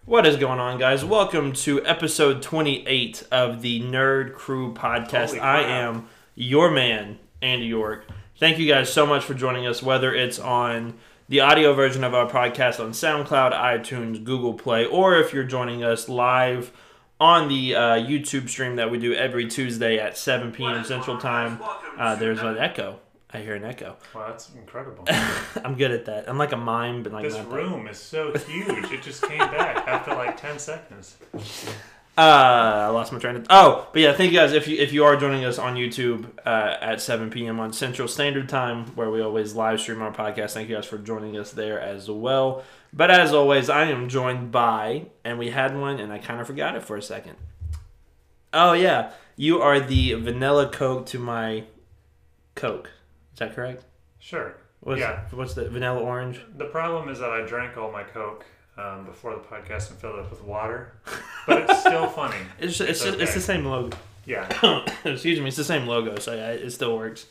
What is going on, guys? Welcome to episode 28 of the Nerd Crew podcast. I am your man, Andy York. Thank you guys so much for joining us, whether it's on the audio version of our podcast on SoundCloud, iTunes, Google Play, or if you're joining us live on the YouTube stream that we do every Tuesday at 7 p.m. Central Time. There's an echo. I hear an echo. Wow, that's incredible. I'm good at that. I'm like a mime, but like this room is so huge. It just came back after like 10 seconds. I lost my train of... Oh, but yeah, thank you guys. If you are joining us on YouTube at 7 p.m. on Central Standard Time, where we always live stream our podcast, thank you guys for joining us there as well. But as always, I am joined by, and we had one, and I kind of forgot it for a second. Oh, yeah. You are the vanilla Coke to my Coke. Is that correct? Sure. What's the vanilla orange? The problem is that I drank all my Coke before the podcast and filled it up with water, but it's still funny. It's the same logo. Yeah. Excuse me, it's the same logo, so yeah, it still works.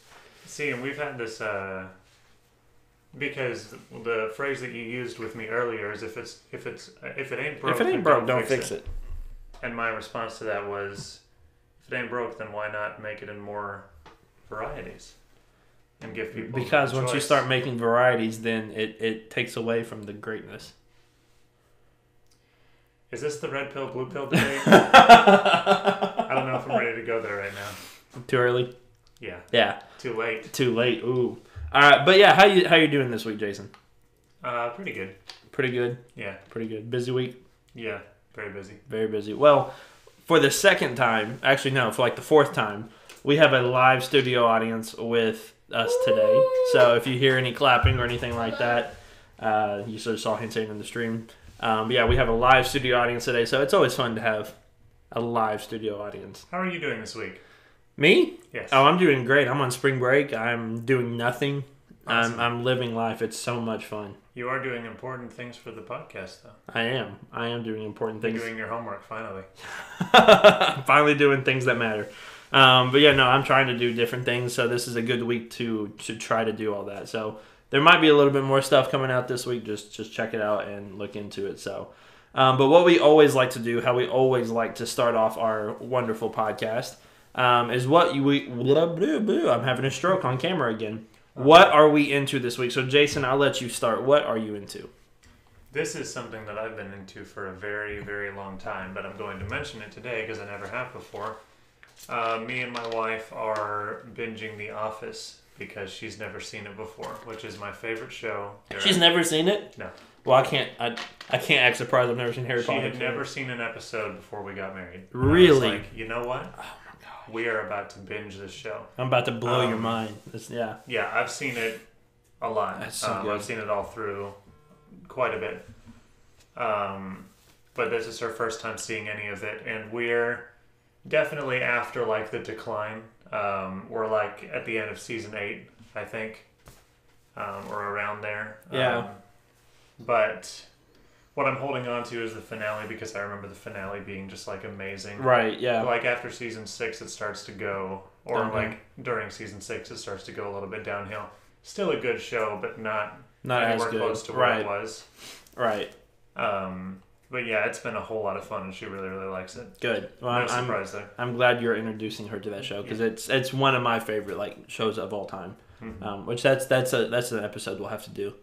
See, and we've had this because the phrase that you used with me earlier is if it ain't broke, don't fix it. And my response to that was, if it ain't broke, then why not make it in more varieties? And give people because once you start making varieties, then it takes away from the greatness. Is this the red pill, blue pill debate? I don't know if I'm ready to go there right now. Too early? Yeah. Too late. Ooh. All right, but yeah, how you doing this week, Jason? Pretty good. Pretty good? Yeah. Pretty good. Busy week? Yeah, very busy. Very busy. Well, for the second time, actually no, for like the fourth time, we have a live studio audience with us today. So if you hear any clapping or anything like that, you sort of saw him saying in the stream. But yeah, we have a live studio audience today, so it's always fun to have a live studio audience. How are you doing this week? Me? Yes. Oh, I'm doing great. I'm on spring break. I'm doing nothing. Awesome. I'm living life. It's so much fun. You are doing important things for the podcast, though. I am doing important things. You're doing your homework, finally. Finally doing things that matter. But yeah, no, I'm trying to do different things, so this is a good week to try to do all that. So there might be a little bit more stuff coming out this week. Just check it out and look into it. So, but what we always like to do, how we always like to start off our wonderful podcast, is what I'm having a stroke on camera again. What are we into this week? So Jason, I'll let you start. What are you into? This is something that I've been into for a very, very long time, but I'm going to mention it today because I never have before. Me and my wife are binging The Office because she's never seen it before, which is my favorite show. She's never seen it? No. Well, I can't act surprised I've never seen Harry Potter. She had never seen an episode before we got married. Really? I was like, you know what? Oh my god. We are about to binge this show. I'm about to blow your mind. Yeah, I've seen it a lot. That's so good. I've seen it all through quite a bit. But this is her first time seeing any of it, and we're definitely after like the decline. We're like at the end of season 8, I think, or around there. Yeah. But what I'm holding on to is the finale because I remember the finale being just like amazing. Right. Yeah. Like after season 6, it starts to go, or like during season 6, it starts to go a little bit downhill. Still a good show, but not as anywhere good. close to where it was. Right. But yeah, it's been a whole lot of fun, and she really, really likes it. Good. Well, I'm surprised there. I'm glad you're introducing her to that show because it's one of my favorite like shows of all time. Mm-hmm. Which that's an episode we'll have to do.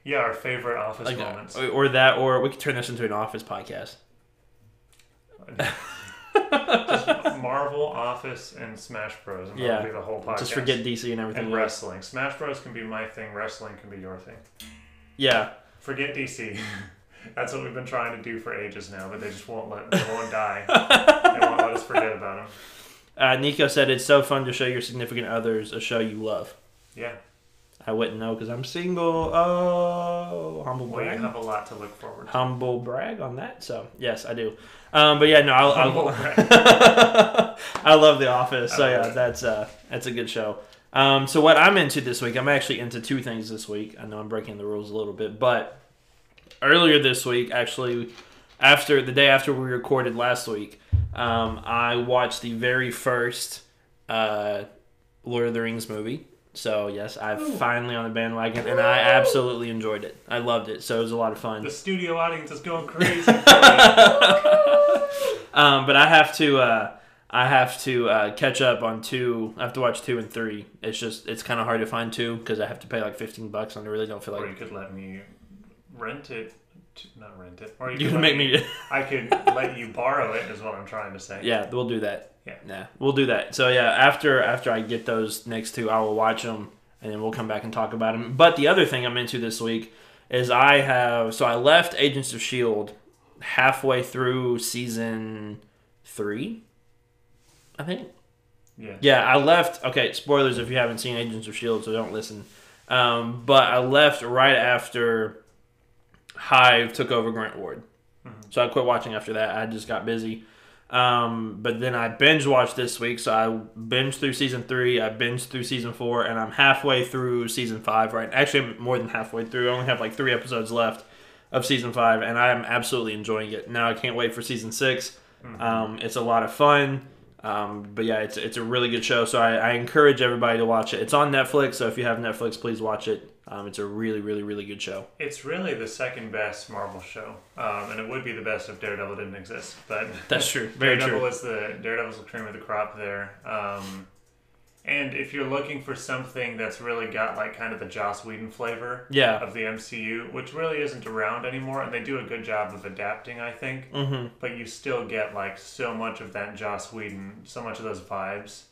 Yeah, our favorite Office moments, or we could turn this into an Office podcast. Just Marvel, Office, and Smash Bros. And that'll be the whole podcast. Just forget DC and everything. And wrestling. Smash Bros. Can be my thing. Wrestling can be your thing. Yeah. Forget DC. That's what we've been trying to do for ages now, but they just won't die. They won't let us forget about them. Nico said it's so fun to show your significant others a show you love. Yeah. I wouldn't know because I'm single. Oh, humble brag. Well, you have a lot to look forward to. Humble brag on that. So, yes, I do. But yeah, no, I love The Office. So, yeah, that's a good show. So, what I'm into this week, I'm actually into two things this week. I know I'm breaking the rules a little bit, but earlier this week, actually, the day after we recorded last week, I watched the very first Lord of the Rings movie. So, yes, I'm finally on the bandwagon, and I absolutely enjoyed it. I loved it, so it was a lot of fun. The studio audience is going crazy. But I have to catch up on 2. I have to watch 2 and 3. It's kind of hard to find 2 because I have to pay like $15, and I really don't feel like. Or you could let me rent it. Not rent it. Or you can make me. I could let you borrow it. Is what I'm trying to say. Yeah, we'll do that. Yeah, we'll do that. So yeah, after I get those next 2, I will watch them, and then we'll come back and talk about them. But the other thing I'm into this week is I left Agents of S.H.I.E.L.D. halfway through season 3, I think. Yeah. Yeah, I left. Okay, spoilers if you haven't seen Agents of S.H.I.E.L.D., so don't listen. But I left right after Hive took over Grant Ward. Mm-hmm. So I quit watching after that. I just got busy. But then I binge watched this week, so I binged through season 3, I binged through season 4, and I'm halfway through season 5 right. Actually, I'm more than halfway through. I only have like 3 episodes left of season 5, and I'm absolutely enjoying it. Now I can't wait for season 6. Mm-hmm. It's a lot of fun. But yeah, it's a really good show, so I encourage everybody to watch it. It's on Netflix, so if you have Netflix, please watch it. It's a really, really, really good show. It's really the second best Marvel show, and it would be the best if Daredevil didn't exist. But that's true. Very Daredevil true. Daredevil's the cream of the crop there. And if you're looking for something that's really got like kind of the Joss Whedon flavor of the MCU, which really isn't around anymore, and they do a good job of adapting, I think. Mm-hmm. But you still get like so much of that Joss Whedon, so much of those vibes.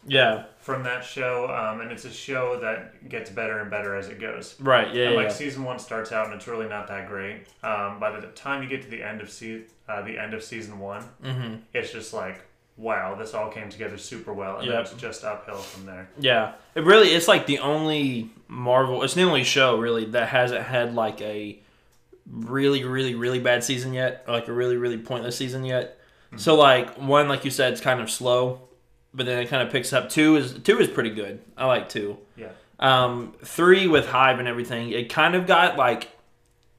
Yeah. From that show, and it's a show that gets better and better as it goes. Right. Yeah. And season 1 starts out and it's really not that great. By the time you get to the end of season 1, mm-hmm. It's just like, wow, this all came together super well, and it's just uphill from there. Yeah, it's like the only Marvel. It's the only show really that hasn't had like a really, really, really bad season yet, or like a really, really pointless season yet. Mm-hmm. So like 1, like you said, it's kind of slow. But then it kind of picks up. 2 is pretty good. I like 2. Yeah. 3 with Hive and everything, it kind of got like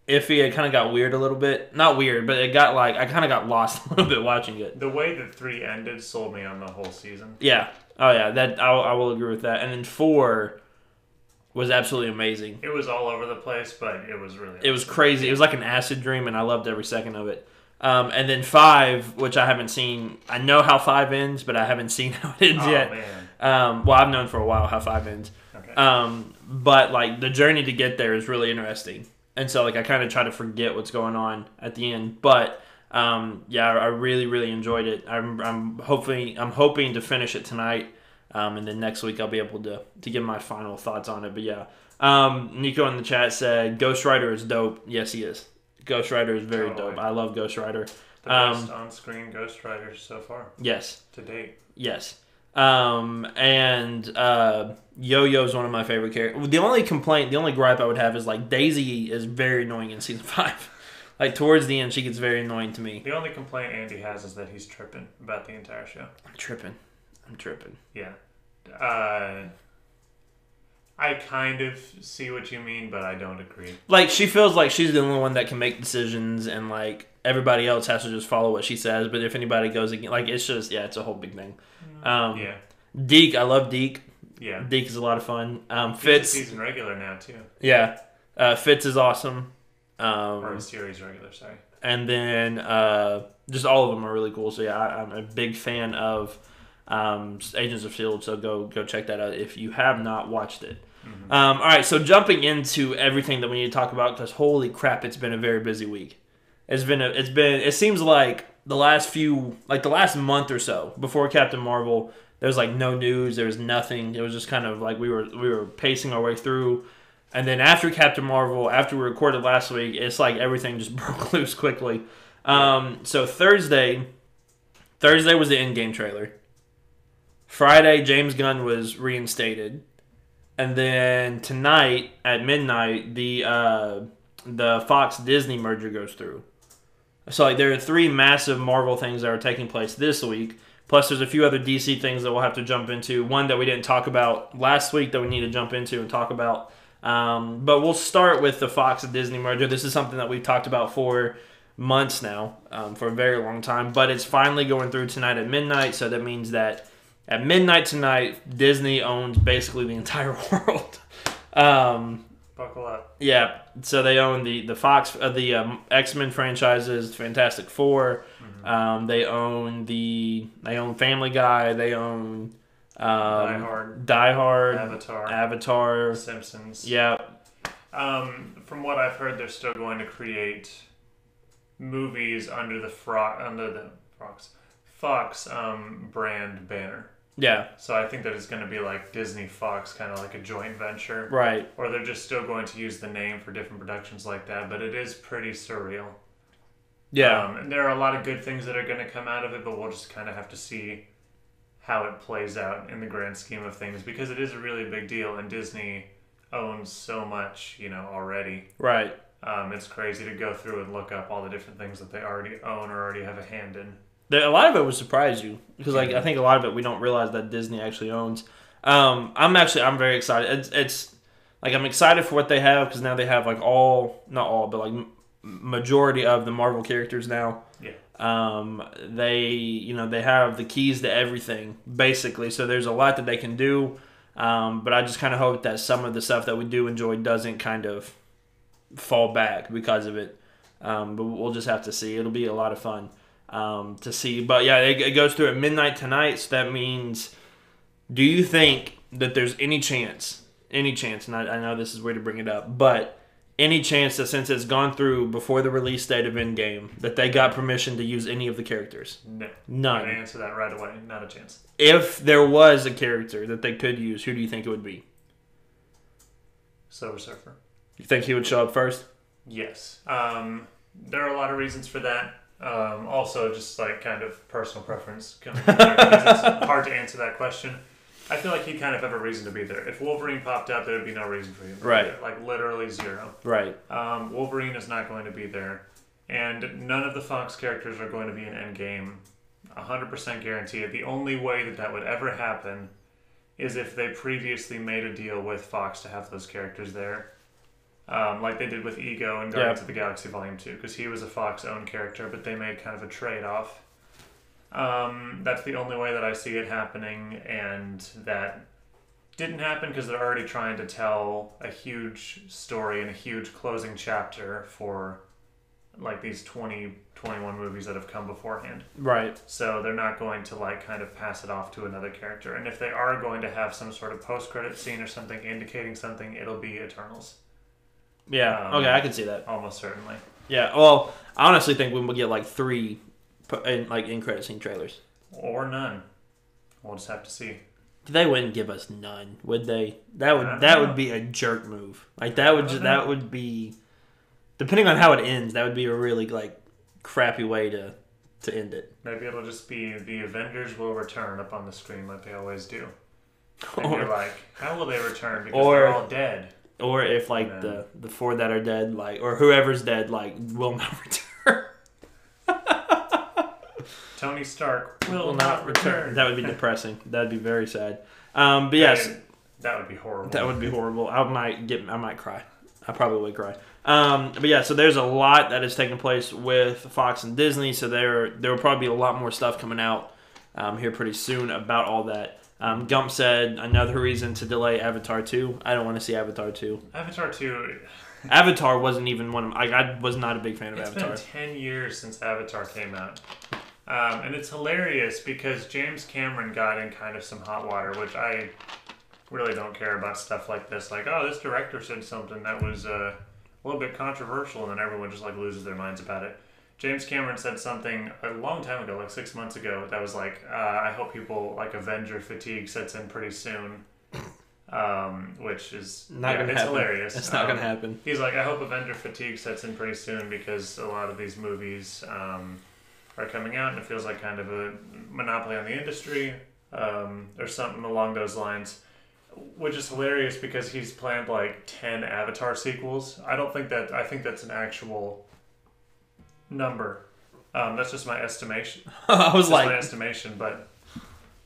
iffy. It kind of got weird a little bit. Not weird, but it got like I kind of got lost a little bit watching it. The way that 3 ended sold me on the whole season. Yeah. Oh yeah. That I will agree with that. And then 4 was absolutely amazing. It was all over the place, but it was really. It was crazy. It was like an acid dream, and I loved every second of it. And then 5, which I haven't seen. I know how 5 ends, but I haven't seen how it ends yet. Man. Well, I've known for a while how 5 ends. Okay. But like the journey to get there is really interesting, and so like I kind of try to forget what's going on at the end. But yeah, I really, really enjoyed it. I'm hoping to finish it tonight, and then next week I'll be able to give my final thoughts on it. But yeah, Nico in the chat said Ghost Rider is dope. Yes, he is. Ghost Rider is very dope. I love Ghost Rider. The best on-screen Ghost Rider so far. Yes. To date. Yes. And Yo-Yo is one of my favorite characters. The only gripe I would have is like Daisy is very annoying in season 5. Like towards the end, she gets very annoying to me. The only complaint Andy has is that he's tripping about the entire show. I'm tripping. Yeah. I kind of see what you mean, but I don't agree. Like, she feels like she's the only one that can make decisions, and, like, everybody else has to just follow what she says, but if anybody goes again, like, it's just, it's a whole big thing. Yeah. Deke, I love Deke. Yeah. Deke is a lot of fun. Fitz. He's a season regular now, too. Yeah. Fitz is awesome. Or a series regular, sorry. And then, just all of them are really cool, so yeah, I'm a big fan of Agents of S.H.I.E.L.D., so go check that out if you have not watched it. Mm-hmm. All right, so jumping into everything that we need to talk about, because holy crap, it's been a very busy week. It seems like the last month or so before Captain Marvel, there was like no news, there was nothing. It was just kind of like we were pacing our way through, and then after Captain Marvel, after we recorded last week, it's like everything just broke loose quickly. So Thursday was the Endgame trailer. Friday, James Gunn was reinstated. And then tonight at midnight, the Fox Disney merger goes through. So like there are 3 massive Marvel things that are taking place this week. Plus there's a few other DC things that we'll have to jump into. One that we didn't talk about last week that we need to jump into and talk about. But we'll start with the Fox and Disney merger. This is something that we've talked about for months now, for a very long time. But it's finally going through tonight at midnight. So that means that at midnight tonight, Disney owns basically the entire world. Buckle up. Yeah, so they own the Fox, the X-Men franchises, Fantastic Four. Mm-hmm. They own Family Guy. They own Die Hard, Avatar, Simpsons. Yeah. From what I've heard, they're still going to create movies under the Fox brand banner. Yeah. So I think that it's going to be like Disney Fox, kind of like a joint venture. Right. Or they're just still going to use the name for different productions like that, but it is pretty surreal. Yeah. And there are a lot of good things that are going to come out of it, but we'll just kind of have to see how it plays out in the grand scheme of things, because it is a really big deal, and Disney owns so much, already. Right. It's crazy to go through and look up all the different things that they already own or already have a hand in. A lot of it would surprise you because, I think a lot of it we don't realize that Disney actually owns. I'm very excited. It's I'm excited for what they have because now they have not all, but majority of the Marvel characters now. Yeah. They have the keys to everything basically, so there's a lot that they can do. But I just kind of hope that some of the stuff that we do enjoy doesn't kind of fall back because of it. But we'll just have to see. It'll be a lot of fun. To see. But yeah, it goes through at midnight tonight, so that means, do you think that there's any chance, and I know this is weird to bring it up, but any chance that since it's gone through before the release date of Endgame, that they got permission to use any of the characters? No. None. I'm going to answer that right away. Not a chance. If there was a character that they could use, who do you think it would be? Silver Surfer. You think he would show up first? Yes. There are a lot of reasons for that. Also, just kind of personal preference coming in there, because it's hard to answer that question. I feel like he'd kind of have a reason to be there. If Wolverine popped up, there would be no reason for him to be there. Literally zero. Right. Wolverine is not going to be there. And none of the Fox characters are going to be in Endgame. 100% guaranteed. The only way that would ever happen is if they previously made a deal with Fox to have those characters there. Like they did with Ego in Guardians of the Galaxy Volume 2, because he was a Fox-owned character, but they made kind of a trade-off. That's the only way that I see it happening, and that didn't happen because they're already trying to tell a huge story and a huge closing chapter for these 21 movies that have come beforehand. Right. So they're not going to kind of pass it off to another character. And if they are going to have some sort of post-credit scene or something indicating something, it'll be Eternals. Yeah. Okay, I can see that. Almost certainly. Yeah. Well, I honestly think we'll get 3 in-credit scene trailers. Or none. We'll just have to see. They wouldn't give us none, would they? That would be a jerk move. That would be, depending on how it ends, that would be a really crappy way to end it. Maybe it'll just be the Avengers will return up on the screen like they always do. And you're like, how will they return? Because they're all dead. Or if the 4 that are dead, or whoever's dead, will not return. Tony Stark will not return. That would be depressing. That would be very sad. But yes, that would be horrible. That would be horrible. I might cry. I probably would cry. But yeah, so there's a lot that is taking place with Fox and Disney. So there will probably be a lot more stuff coming out here pretty soon about all that. Gump said another reason to delay Avatar 2. I don't want to see Avatar 2. Avatar 2. Avatar wasn't even one of I was not a big fan of Avatar. It's been 10 years since Avatar came out. And it's hilarious because James Cameron got in kind of some hot water, which I really don't care about stuff like this. This director said something that was a little bit controversial, and then everyone just loses their minds about it. James Cameron said something a long time ago, 6 months ago, that was I hope people Avenger fatigue sets in pretty soon. Which is not gonna happen. Hilarious. It's not gonna happen. He's I hope Avenger fatigue sets in pretty soon because a lot of these movies are coming out, and it feels like kind of a monopoly on the industry, or something along those lines. Which is hilarious because he's planned 10 Avatar sequels. I think that's an actual number. That's just my estimation. I was my estimation, but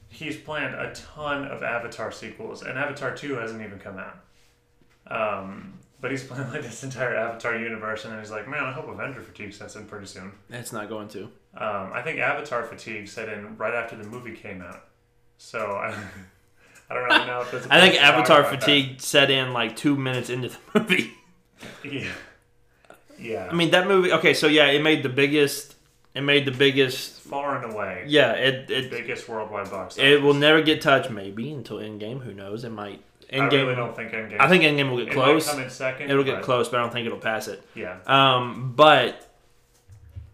he's planned a ton of Avatar sequels, and Avatar 2 hasn't even come out. But he's planned this entire Avatar universe, and he's man, I hope Avenger fatigue sets in pretty soon. It's not going to. I think Avatar fatigue set in right after the movie came out. So I don't really know if there's. I think Avatar fatigue set in like 2 minutes into the movie. Yeah. Yeah. I mean that movie. Okay, so yeah, it made the biggest. It made the biggest. Far and away. Yeah, it biggest worldwide box office. It will never get touched. Maybe until Endgame. Who knows? It might. Endgame, I really don't think Endgame. I think Endgame will get close. It might come in second. It'll get close, but I don't think it'll pass it. Yeah. But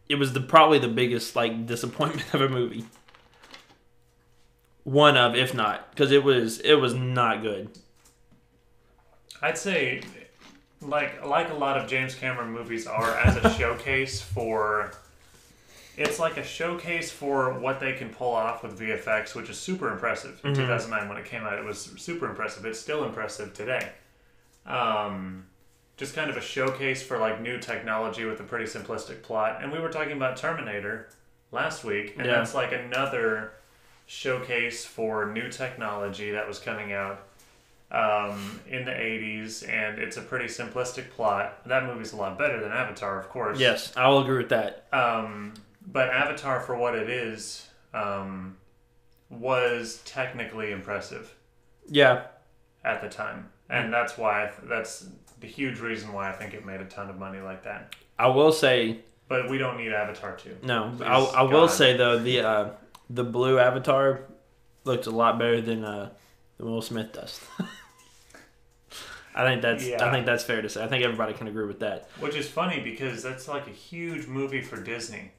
it was probably the biggest like disappointment of a movie. One of, if not, because it was not good. I'd say, like a lot of James Cameron movies are, as a showcase for. It's like a showcase for what they can pull off with VFX, which is super impressive. In 2009, when it came out, it was super impressive. It's still impressive today. Just kind of a showcase for like new technology with a pretty simplistic plot. And we were talking about Terminator last week, and that's like another showcase for new technology that was coming out in the 80s, and it's a pretty simplistic plot. That movie's a lot better than Avatar, of course. Yes, I will agree with that. But Avatar, for what it is, was technically impressive. Yeah. At the time. And that's why, that's the huge reason why I think it made a ton of money like that. I will say... But we don't need Avatar 2. No. I will say, though, the blue Avatar looked a lot better than Will Smith does. I think that's fair to say. I think everybody can agree with that. Which is funny because that's like a huge movie for Disney.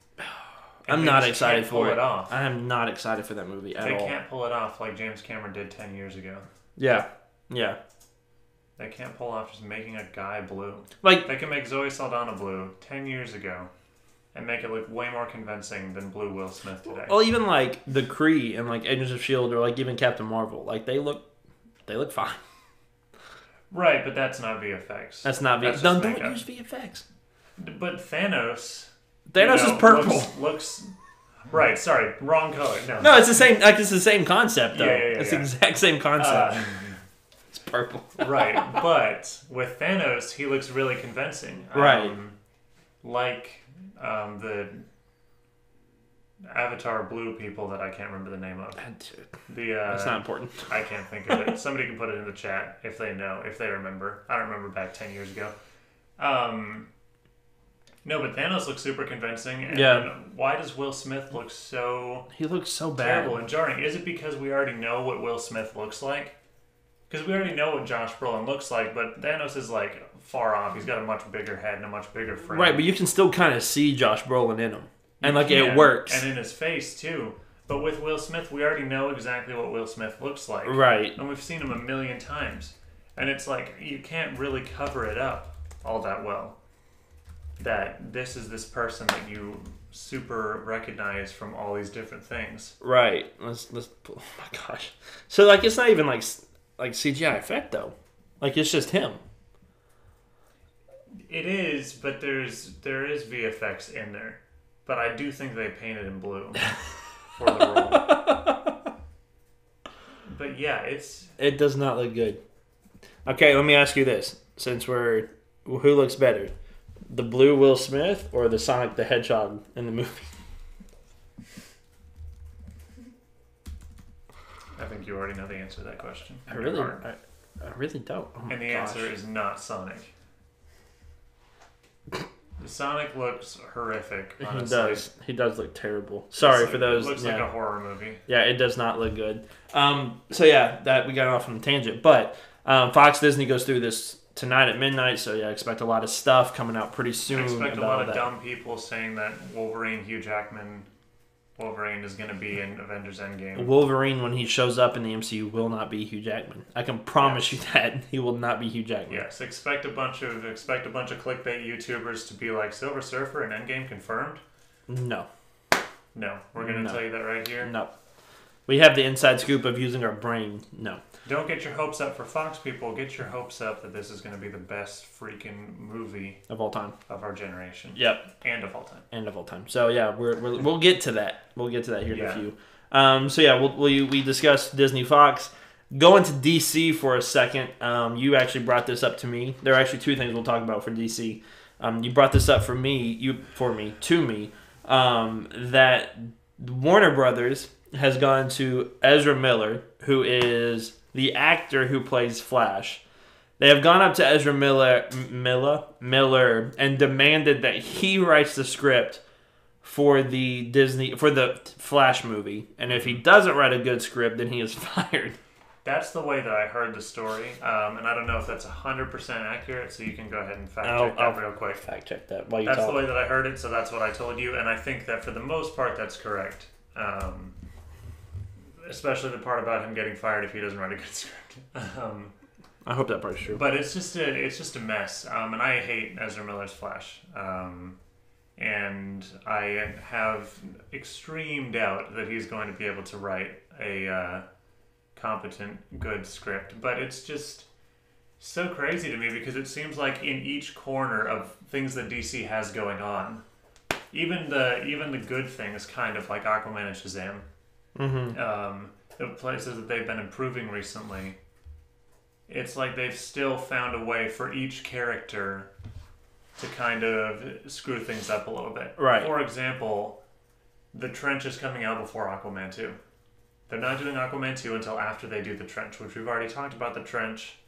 I'm not excited for it. Off. I am not excited for that movie at all. They can't pull it off like James Cameron did 10 years ago. Yeah. They can't pull off just making a guy blue. Like they can make Zoe Saldana blue 10 years ago and make it look way more convincing than blue Will Smith today. Well, even like the Kree and like Agents of S.H.I.E.L.D. or like even Captain Marvel, like they look fine. Right, but that's not VFX. That's not VFX. Don't use VFX. But Thanos is purple. Looks right. Sorry, wrong color. No, it's the same. Like it's the same concept though. Yeah, it's the exact same concept. It's purple. Right, but with Thanos, he looks really convincing. Right. Like the Avatar blue people that I can't remember the name of. That's not important. I can't think of it. Somebody can put it in the chat if they know, if they remember. I don't remember back 10 years ago. No, but Thanos looks super convincing. And why does Will Smith look so... He looks so bad. Terrible and jarring. Is it because we already know what Will Smith looks like? Because we already know what Josh Brolin looks like, but Thanos is like far off. He's got a much bigger head and a much bigger frame. Right, but you can still kind of see Josh Brolin in him. And it works. And in his face, too. But with Will Smith, we already know exactly what Will Smith looks like. Right. And we've seen him a million times. And it's like, you can't really cover it up all that well. That this is this person that you super recognize from all these different things. Right. Let's oh my gosh. So, like, it's not even like CGI effect, though. Like, it's just him. It is, but there is VFX in there. But I do think they painted him blue for the role. But yeah, it does not look good. Okay, let me ask you this: since who looks better, the blue Will Smith or the Sonic the Hedgehog in the movie? I think you already know the answer to that question. I really don't. Oh and the answer is not Sonic. The Sonic looks horrific, honestly. He does look terrible. Sorry for those. It looks like a horror movie. Yeah, it does not look good. So yeah, that we got off on a tangent. But Fox Disney goes through this tonight at midnight, so yeah, expect a lot of stuff coming out pretty soon. I expect a lot of dumb people saying that Hugh Jackman Wolverine is going to be in Avengers Endgame. Wolverine, when he shows up in the MCU, will not be Hugh Jackman. I can promise you that. He will not be Hugh Jackman. Yes, expect a bunch of clickbait YouTubers to be like, Silver Surfer and Endgame confirmed? No. No. We're going to tell you that right here? No. We have the inside scoop of using our brain. No. Don't get your hopes up for Fox people. Get your hopes up that this is going to be the best freaking movie of all time, of our generation. Yep, and of all time, So yeah, we'll get to that. We'll get to that here in a few. So yeah, we discussed Disney Fox. Going to DC for a second. You actually brought this up to me. There are actually two things we'll talk about for DC. You brought this up to me. That Warner Brothers has gone to Ezra Miller, who is the actor who plays Flash. They have gone up to Ezra Miller and demanded that he writes the script for the Flash movie. And if he doesn't write a good script, then he is fired. That's the way that I heard the story, and I don't know if that's 100% accurate, so you can go ahead and fact check that real quick. Fact check that while you That's talk. the way that I heard it, so that's what I told you, and I think that for the most part that's correct. Especially the part about him getting fired if he doesn't write a good script. I hope that part's true. But it's just a mess, and I hate Ezra Miller's Flash. And I have extreme doubt that he's going to be able to write a competent, good script. But it's just so crazy to me because it seems like in each corner of things that DC has going on, even the good things, kind of like Aquaman and Shazam, the places that they've been improving recently, it's like they've still found a way for each character to kind of screw things up a little bit. Right. For example, The Trench is coming out before Aquaman 2. They're not doing Aquaman 2 until after they do The Trench, which we've already talked about. The Trench.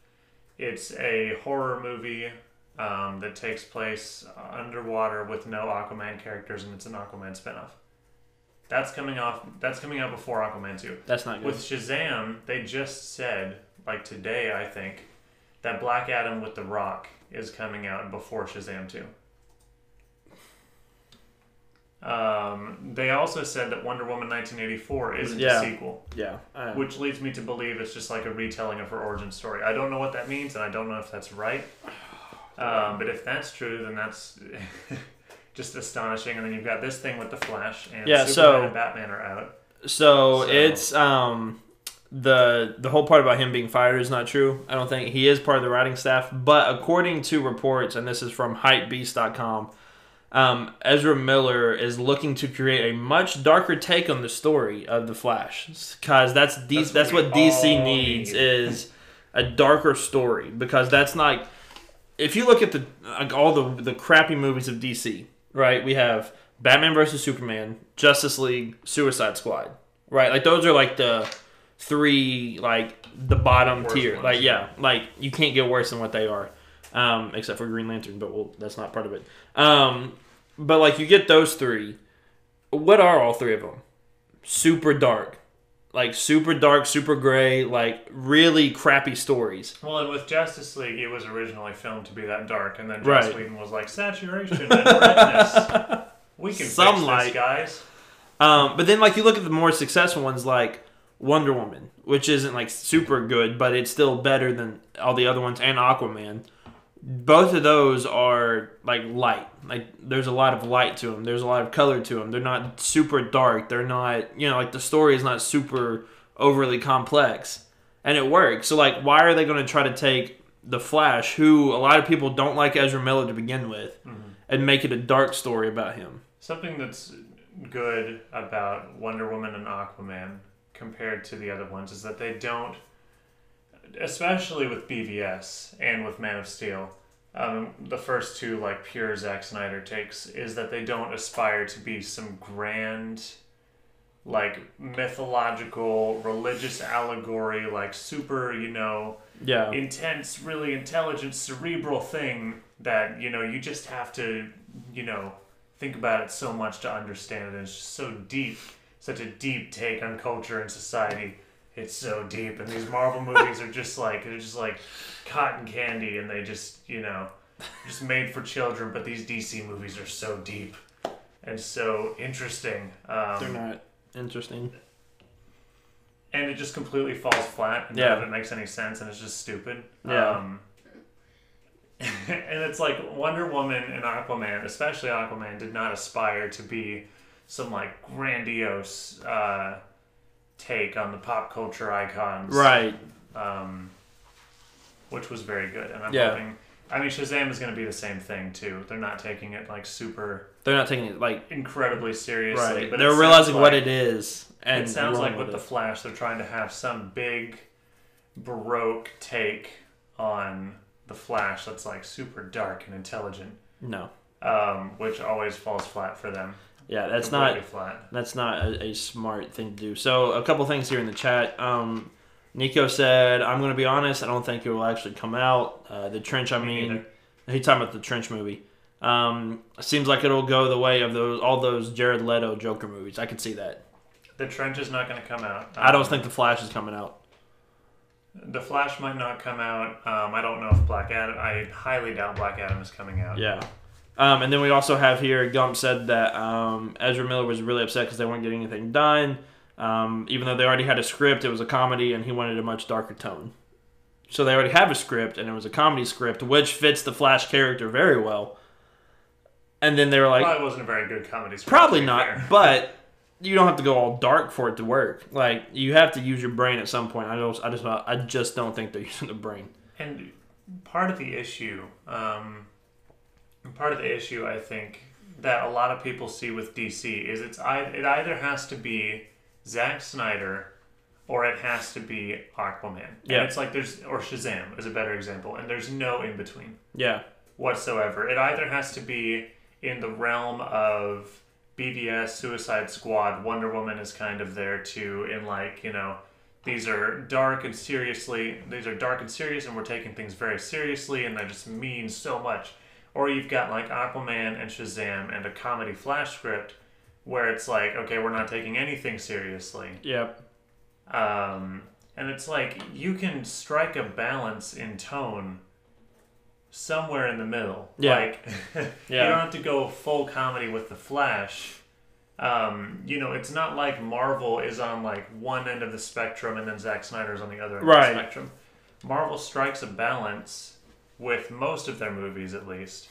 It's a horror movie that takes place underwater with no Aquaman characters, and it's an Aquaman spinoff. That's coming out before Aquaman 2. That's not good. With Shazam, they just said, like today, I think, that Black Adam with The Rock is coming out before Shazam 2. They also said that Wonder Woman 1984 isn't a sequel. Yeah. Which leads me to believe it's just like a retelling of her origin story. I don't know what that means, and I don't know if that's right. But if that's true, then that's just astonishing. And then you've got this thing with the Flash, and Superman and Batman are out. So it's the whole part about him being fired is not true. I don't think he is part of the writing staff, but according to reports, and this is from hypebeast.com, Ezra Miller is looking to create a much darker take on the story of the Flash, because that's what DC needs is a darker story, because that's not. If you look at all the crappy movies of DC, right? We have Batman vs Superman, Justice League, Suicide Squad, right? Like those are like the three, like the bottom tier. Like like you can't get worse than what they are, except for Green Lantern, but that's not part of it. But like you get those three. What are all three of them? Super dark. Like super dark, super gray, like really crappy stories. Well, and with Justice League, it was originally filmed to be that dark, and then Joss Whedon was like, saturation and redness. We can fix this, guys. But then like you look at the more successful ones like Wonder Woman, which isn't like super good, but it's still better than all the other ones, and Aquaman. Both of those are like light. Like there's a lot of light to them. There's a lot of color to them. They're not super dark. They're not, like the story is not super overly complex, and it works. So like, why are they going to try to take the Flash, who a lot of people don't like Ezra Miller to begin with, and make it a dark story about him? Something that's good about Wonder Woman and Aquaman compared to the other ones is that they don't, especially with BVS and with Man of Steel, the first two like pure Zack Snyder takes, is that they don't aspire to be some grand, like mythological, religious allegory, like super, intense, really intelligent, cerebral thing that, you just have to, think about it so much to understand it. It's just so deep, such a deep take on culture and society. It's so deep, and these Marvel movies are just like cotton candy, and they just just made for children. But these DC movies are so deep and so interesting. They're not interesting, and it just completely falls flat. And none of it makes any sense, and it's just stupid. And it's like Wonder Woman and Aquaman, especially Aquaman, did not aspire to be some like grandiose take on the pop culture icons, right? Which was very good, and I'm hoping. I mean, Shazam is going to be the same thing too. They're not taking it like super. They're not taking it like incredibly seriously. Right. But they're realizing what it is, and it sounds like with the Flash, they're trying to have some big baroque take on the Flash that's like super dark and intelligent. No. Which always falls flat for them. Yeah, completely flat. that's not a smart thing to do. So a couple things here in the chat. Nico said, "I'm going to be honest. I don't think it will actually come out. The Trench. I mean, he's talking about the Trench movie. Seems like it'll go the way of all those Jared Leto Joker movies. I could see that. The Trench is not going to come out. I don't think the Flash is coming out. The Flash might not come out. I don't know if Black Adam. I highly doubt Black Adam is coming out. Yeah." And then we also have here, Gump said that Ezra Miller was really upset because they weren't getting anything done. Even though they already had a script, it was a comedy, and he wanted a much darker tone. So they already have a script, and it was a comedy script, which fits the Flash character very well. And then they were like... Probably wasn't a very good comedy script. Probably not, but you don't have to go all dark for it to work. Like, you have to use your brain at some point. I just don't think they're using the brain. And part of the issue... I think, that a lot of people see with DC is it either has to be Zack Snyder or it has to be Aquaman. Yeah. And it's like or Shazam is a better example, and there's no in between. Yeah. Whatsoever. It either has to be in the realm of BVS, Suicide Squad, Wonder Woman is kind of there too, in like, these are dark and serious, and we're taking things very seriously, and that just means so much. Or you've got like Aquaman and Shazam and a comedy Flash script where it's like, okay, we're not taking anything seriously. Yep. And it's like you can strike a balance in tone somewhere in the middle. Yeah. Like, you don't have to go full comedy with the Flash. It's not like Marvel is on like one end of the spectrum and then Zack Snyder's on the other end of the spectrum. Marvel strikes a balance with most of their movies, at least.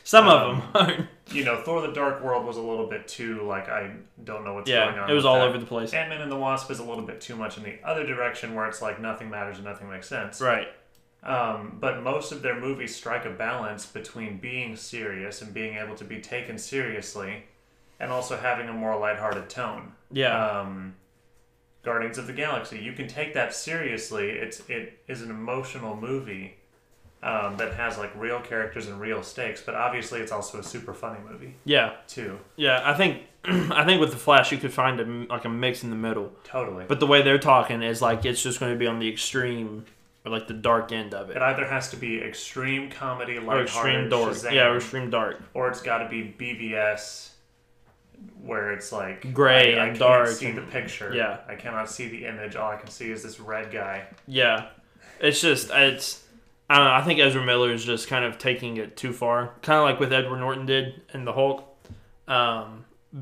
Some of them aren't. Thor: The Dark World was a little bit too, like, I don't know what's going on. It was all over the place. Ant-Man and the Wasp is a little bit too much in the other direction, where it's like nothing matters and nothing makes sense. Right. But most of their movies strike a balance between being serious and being able to be taken seriously, and also having a more lighthearted tone. Yeah. Guardians of the Galaxy, you can take that seriously. It is an emotional movie. That has like real characters and real stakes, but obviously it's also a super funny movie. Yeah, too. Yeah, I think with the Flash you could find a mix in the middle. Totally. But the way they're talking is like it's just going to be on the extreme or like the dark end of it. It either has to be extreme comedy, lighthearted, or extreme dark. Shazam, or extreme dark, or it's got to be BVS, where it's like gray and dark. I can't see the picture. Yeah, I cannot see the image. All I can see is this red guy. Yeah, it's. I don't know. I think Ezra Miller is just kind of taking it too far, kind of like what Edward Norton did in the Hulk. But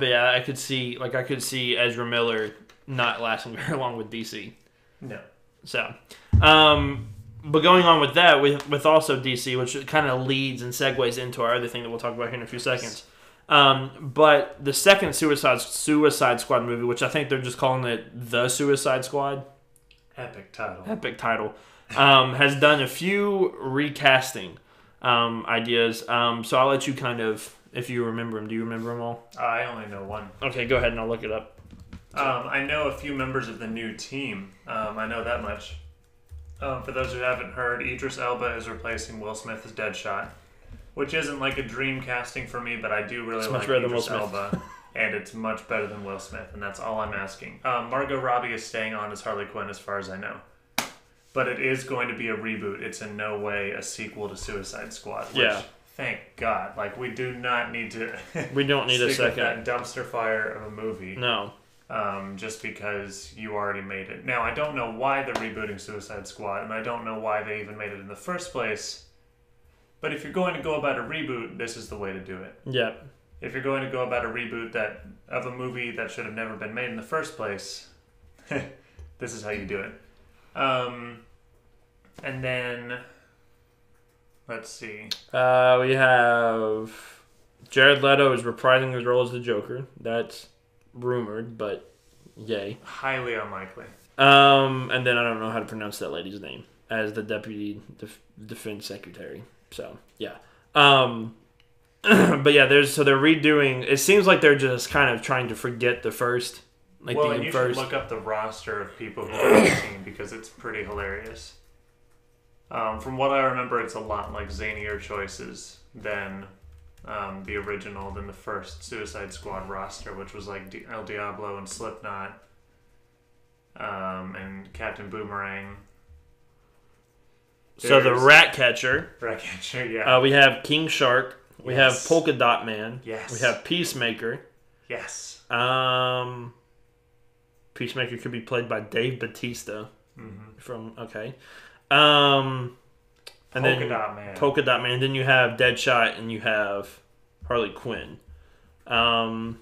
yeah, I could see Ezra Miller not lasting very long with DC. No. So, but going on with that, with also DC, which kind of leads and segues into our other thing that we'll talk about here in a few seconds. But the second Suicide Squad movie, which I think they're just calling it The Suicide Squad. Epic title. Has done a few recasting ideas. So I'll let you kind of, if you remember them. Do you remember them all? I only know one. Okay, go ahead and I'll look it up. I know a few members of the new team. I know that much. For those who haven't heard, Idris Elba is replacing Will Smith as Deadshot, which isn't like a dream casting for me, but I do really like Idris Elba. And it's much better than Will Smith, and that's all I'm asking. Margot Robbie is staying on as Harley Quinn as far as I know. But it is going to be a reboot. It's in no way a sequel to Suicide Squad. Which, thank God. Like, we do not need to... We don't need a second. That dumpster fire of a movie. No. Just because you already made it. Now, I don't know why they're rebooting Suicide Squad, and I don't know why they even made it in the first place. But if you're going to go about a reboot, this is the way to do it. Yep. If you're going to go about a reboot of a movie that should have never been made in the first place, this is how you do it. And then, let's see. We have Jared Leto is reprising his role as the Joker. That's rumored, but yay. Highly unlikely. And then I don't know how to pronounce that lady's name as the Deputy Defense Secretary. So, yeah. But yeah, they're redoing. It seems like they're just kind of trying to forget the first. Like well, and you should look up the roster of people who are on the team because it's pretty hilarious. From what I remember, it's a lot like zanier choices than the original than the first Suicide Squad roster, which was like El Diablo and Slipknot, and Captain Boomerang. So the Ratcatcher. Ratcatcher, yeah. We have King Shark. We have Yes. Polka Dot Man. Yes. We have Peacemaker. Yes. Peacemaker could be played by Dave Bautista. Mm-hmm. From okay. And Polka Dot Man. Polka Dot Man. Then you have Deadshot and you have Harley Quinn. Yeah,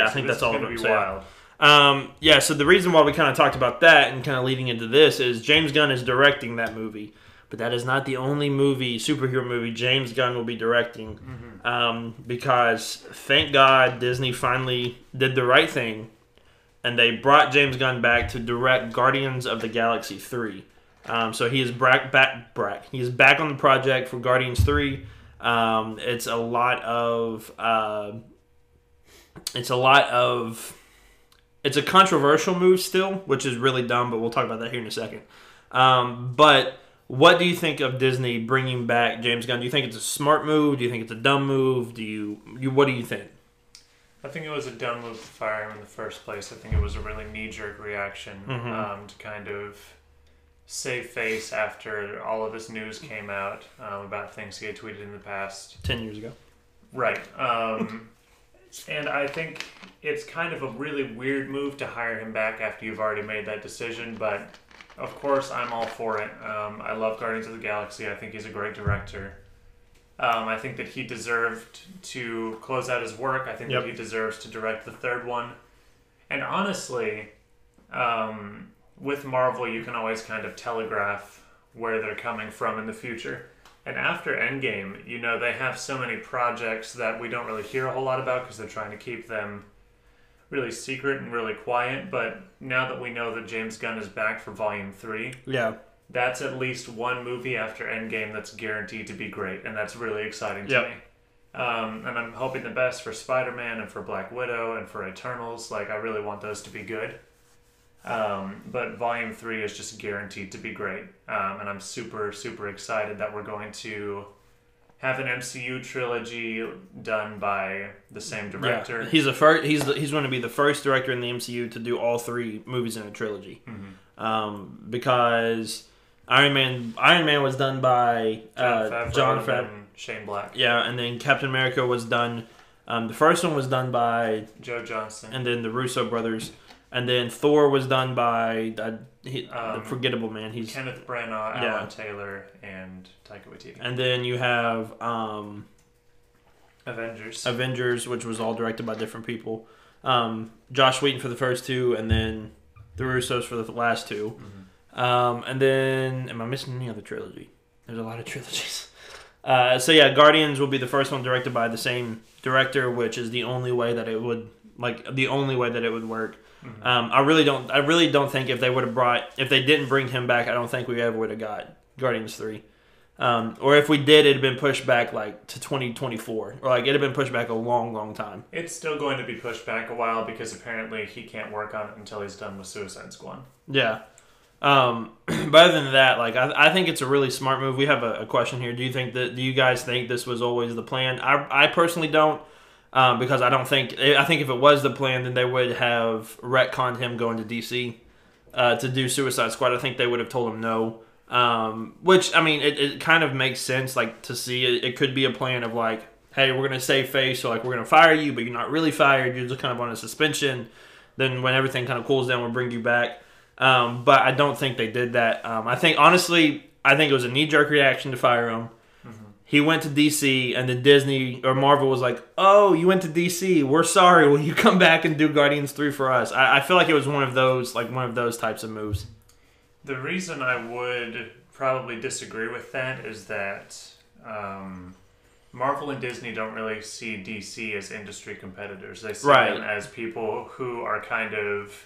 I so think this that's all is of gonna them. be wild. Yeah, so the reason why we kind of talked about that and kind of leading into this is James Gunn is directing that movie. But that is not the only superhero movie James Gunn will be directing. Because thank God Disney finally did the right thing and they brought James Gunn back to direct Guardians of the Galaxy 3. So he is back on the project for Guardians 3. It's a controversial move still, which is really dumb, but we'll talk about that here in a second. But what do you think of Disney bringing back James Gunn? Do you think it's a smart move? Do you think it's a dumb move? What do you think? I think it was a dumb move to fire him in the first place. I think it was a really knee-jerk reaction to kind of save face after all of this news came out about things he had tweeted in the past. 10 years ago. Right. And I think it's kind of a really weird move to hire him back after you've already made that decision, but of course I'm all for it. I love Guardians of the Galaxy. I think he's a great director. I think that he deserved to close out his work. I think that he deserves to direct the third one. And honestly, with Marvel, you can always kind of telegraph where they're coming from in the future. And after Endgame, they have so many projects that we don't really hear a whole lot about because they're trying to keep them really secret and really quiet. But now that we know that James Gunn is back for Volume 3, that's at least one movie after Endgame that's guaranteed to be great. And that's really exciting to me. And I'm hoping the best for Spider-Man and for Black Widow and for Eternals. I really want those to be good. But Volume 3 is just guaranteed to be great. And I'm super, super excited that we're going to have an MCU trilogy done by the same director. Yeah. He's going to be the first director in the MCU to do all 3 movies in a trilogy. Because Iron Man was done by Jon Favreau and Shane Black. Yeah, and then Captain America was done. The first one was done by Joe Johnston, and then the Russo brothers. And then Thor was done by the forgettable man. He's Kenneth Branagh, Alan Taylor, and Taika Waititi. And then you have Avengers, which was all directed by different people. Josh Whedon for the first 2, and then the Russos for the last 2. And then, am I missing any other trilogy? There's a lot of trilogies. Guardians will be the first one directed by the same director, which is the only way that it would work. I really don't think if they didn't bring him back, I don't think we ever would have got Guardians 3. Or if we did, it'd been pushed back to 2024, or it'd have been pushed back a long, long time. It's still going to be pushed back a while because apparently he can't work on it until he's done with Suicide Squad. Yeah. But other than that, I think it's a really smart move. We have a question here. Do you guys think this was always the plan? I personally don't. Because I think if it was the plan, then they would have retconned him going to DC to do Suicide Squad. I think they would have told him no. Which, I mean, it kind of makes sense, to see it. It could be a plan of, hey, we're going to save face, so, we're going to fire you, but you're not really fired. You're just kind of on a suspension. Then when everything kind of cools down, we'll bring you back. But I don't think they did that. I think it was a knee-jerk reaction to fire him. He went to DC, and then Disney or Marvel was like, "Oh, you went to DC. We're sorry. Will you come back and do Guardians 3 for us?" I feel like it was one of those types of moves. The reason I would probably disagree with that is that Marvel and Disney don't really see DC as industry competitors. They see them as people who are kind of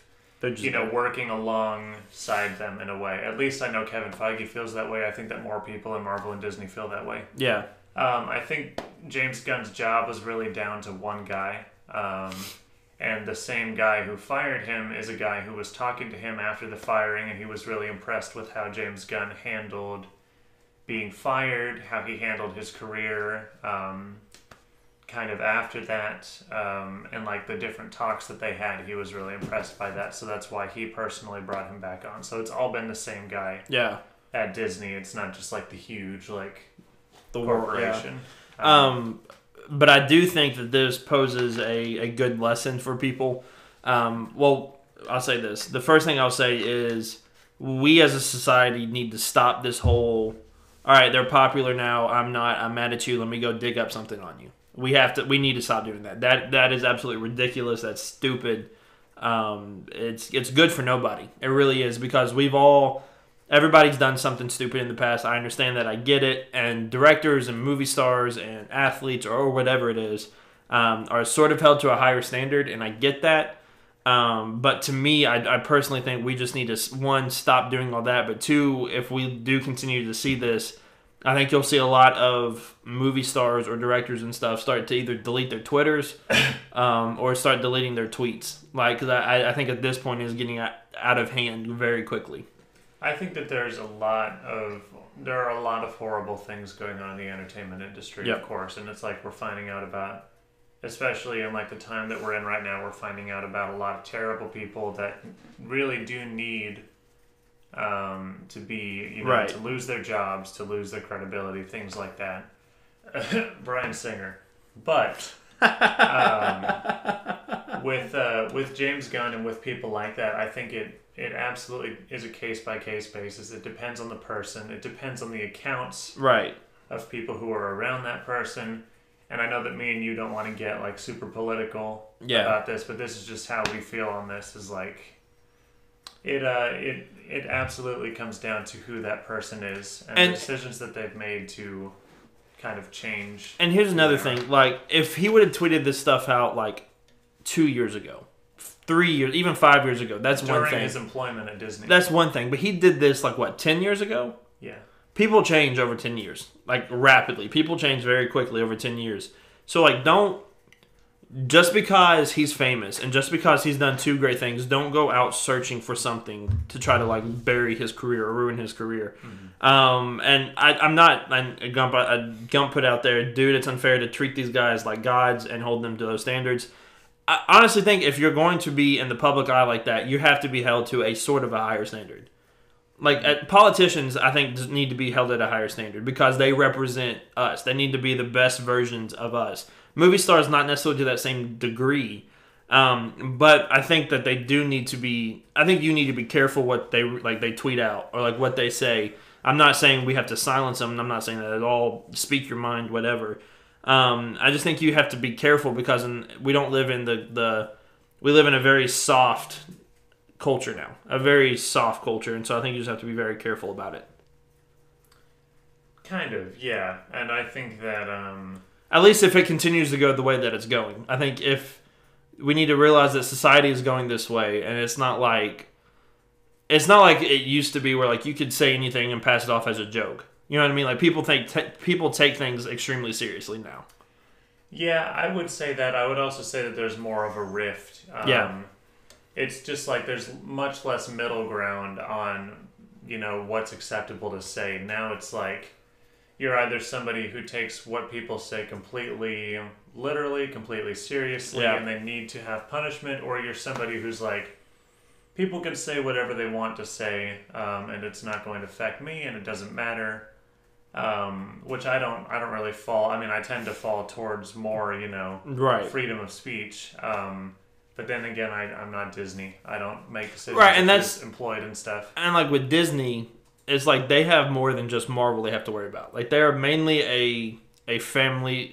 working alongside them in a way. At least I know Kevin Feige feels that way. I think that more people in Marvel and Disney feel that way. Yeah. I think James Gunn's job was really down to one guy. And the same guy who fired him is a guy who was talking to him after the firing, and he was really impressed with how James Gunn handled being fired, how he handled his career, kind of after that, and like the different talks that they had, he was really impressed by that. So that's why he personally brought him back on. So it's all been the same guy. Yeah. At Disney, it's not just like the huge The corporation. But I do think that this poses a good lesson for people. Well, I'll say this. The first thing I'll say is we as a society need to stop this whole, all right, they're popular now, I'm not, I'm mad at you, let me go dig up something on you. We need to stop doing that. That is absolutely ridiculous. That's stupid. It's good for nobody. It really is, because everybody's done something stupid in the past. I understand that. I get it. And directors and movie stars and athletes or whatever it is are sort of held to a higher standard, and I get that. But to me, I personally think we just need to, one, stop doing all that. But two, if we do continue to see this, I think you'll see a lot of movie stars or directors and stuff start to either delete their Twitters or start deleting their tweets. Because I think at this point it's getting out of hand very quickly. I think that there are a lot of horrible things going on in the entertainment industry, of course, and it's like we're finding out about, especially in like the time that we're in right now, we're finding out about a lot of terrible people that really do need to be, to lose their jobs, to lose their credibility, things like that. Bryan Singer, but with James Gunn and with people like that, I think it absolutely is a case-by-case basis. It depends on the person. It depends on the accounts of people who are around that person. And I know that me and you don't want to get like super political about this, but this is just how we feel on this. Is like it absolutely comes down to who that person is and the decisions that they've made to kind of change. And here's another thing: like if he would have tweeted this stuff out like 2 years ago, 3 years, even 5 years ago, that's one thing. During his employment at Disney. That's one thing. But he did this, 10 years ago? Yeah. People change over 10 years. Rapidly. People change very quickly over 10 years. So, don't... Just because he's famous and just because he's done two great things, don't go out searching for something to try to, bury his career or ruin his career. Mm-hmm. And I'm not... Gump put out there, dude, it's unfair to treat these guys like gods and hold them to those standards. I honestly think if you're going to be in the public eye like that, you have to be held to a sort of a higher standard. Politicians, I think, need to be held at a higher standard because they represent us. They need to be the best versions of us. Movie stars, not necessarily to that same degree, but I think that they do need to be. I think you need to be careful what they tweet out or what they say. I'm not saying we have to silence them. I'm not saying that at all. Speak your mind, whatever. I just think you have to be careful because we don't live in we live in a very soft culture now, a very soft culture, and so I think you just have to be very careful about it. Kind of, yeah, and I think that at least if it continues to go the way that it's going, I think if we need to realize that society is going this way, and it's not like it used to be where you could say anything and pass it off as a joke. You know what I mean? People take things extremely seriously now. Yeah, I would say that. I would also say that there's more of a rift. It's just there's much less middle ground on, what's acceptable to say. Now it's you're either somebody who takes what people say completely literally, completely seriously, and they need to have punishment, or you're somebody who's people can say whatever they want to say, and it's not going to affect me, and it doesn't matter. Which I don't really fall. I mean, I tend to fall towards more, freedom of speech. But then again, I'm not Disney. I don't make decisions. Right, and that's employed and stuff. And with Disney, it's they have more than just Marvel they have to worry about. They are mainly a family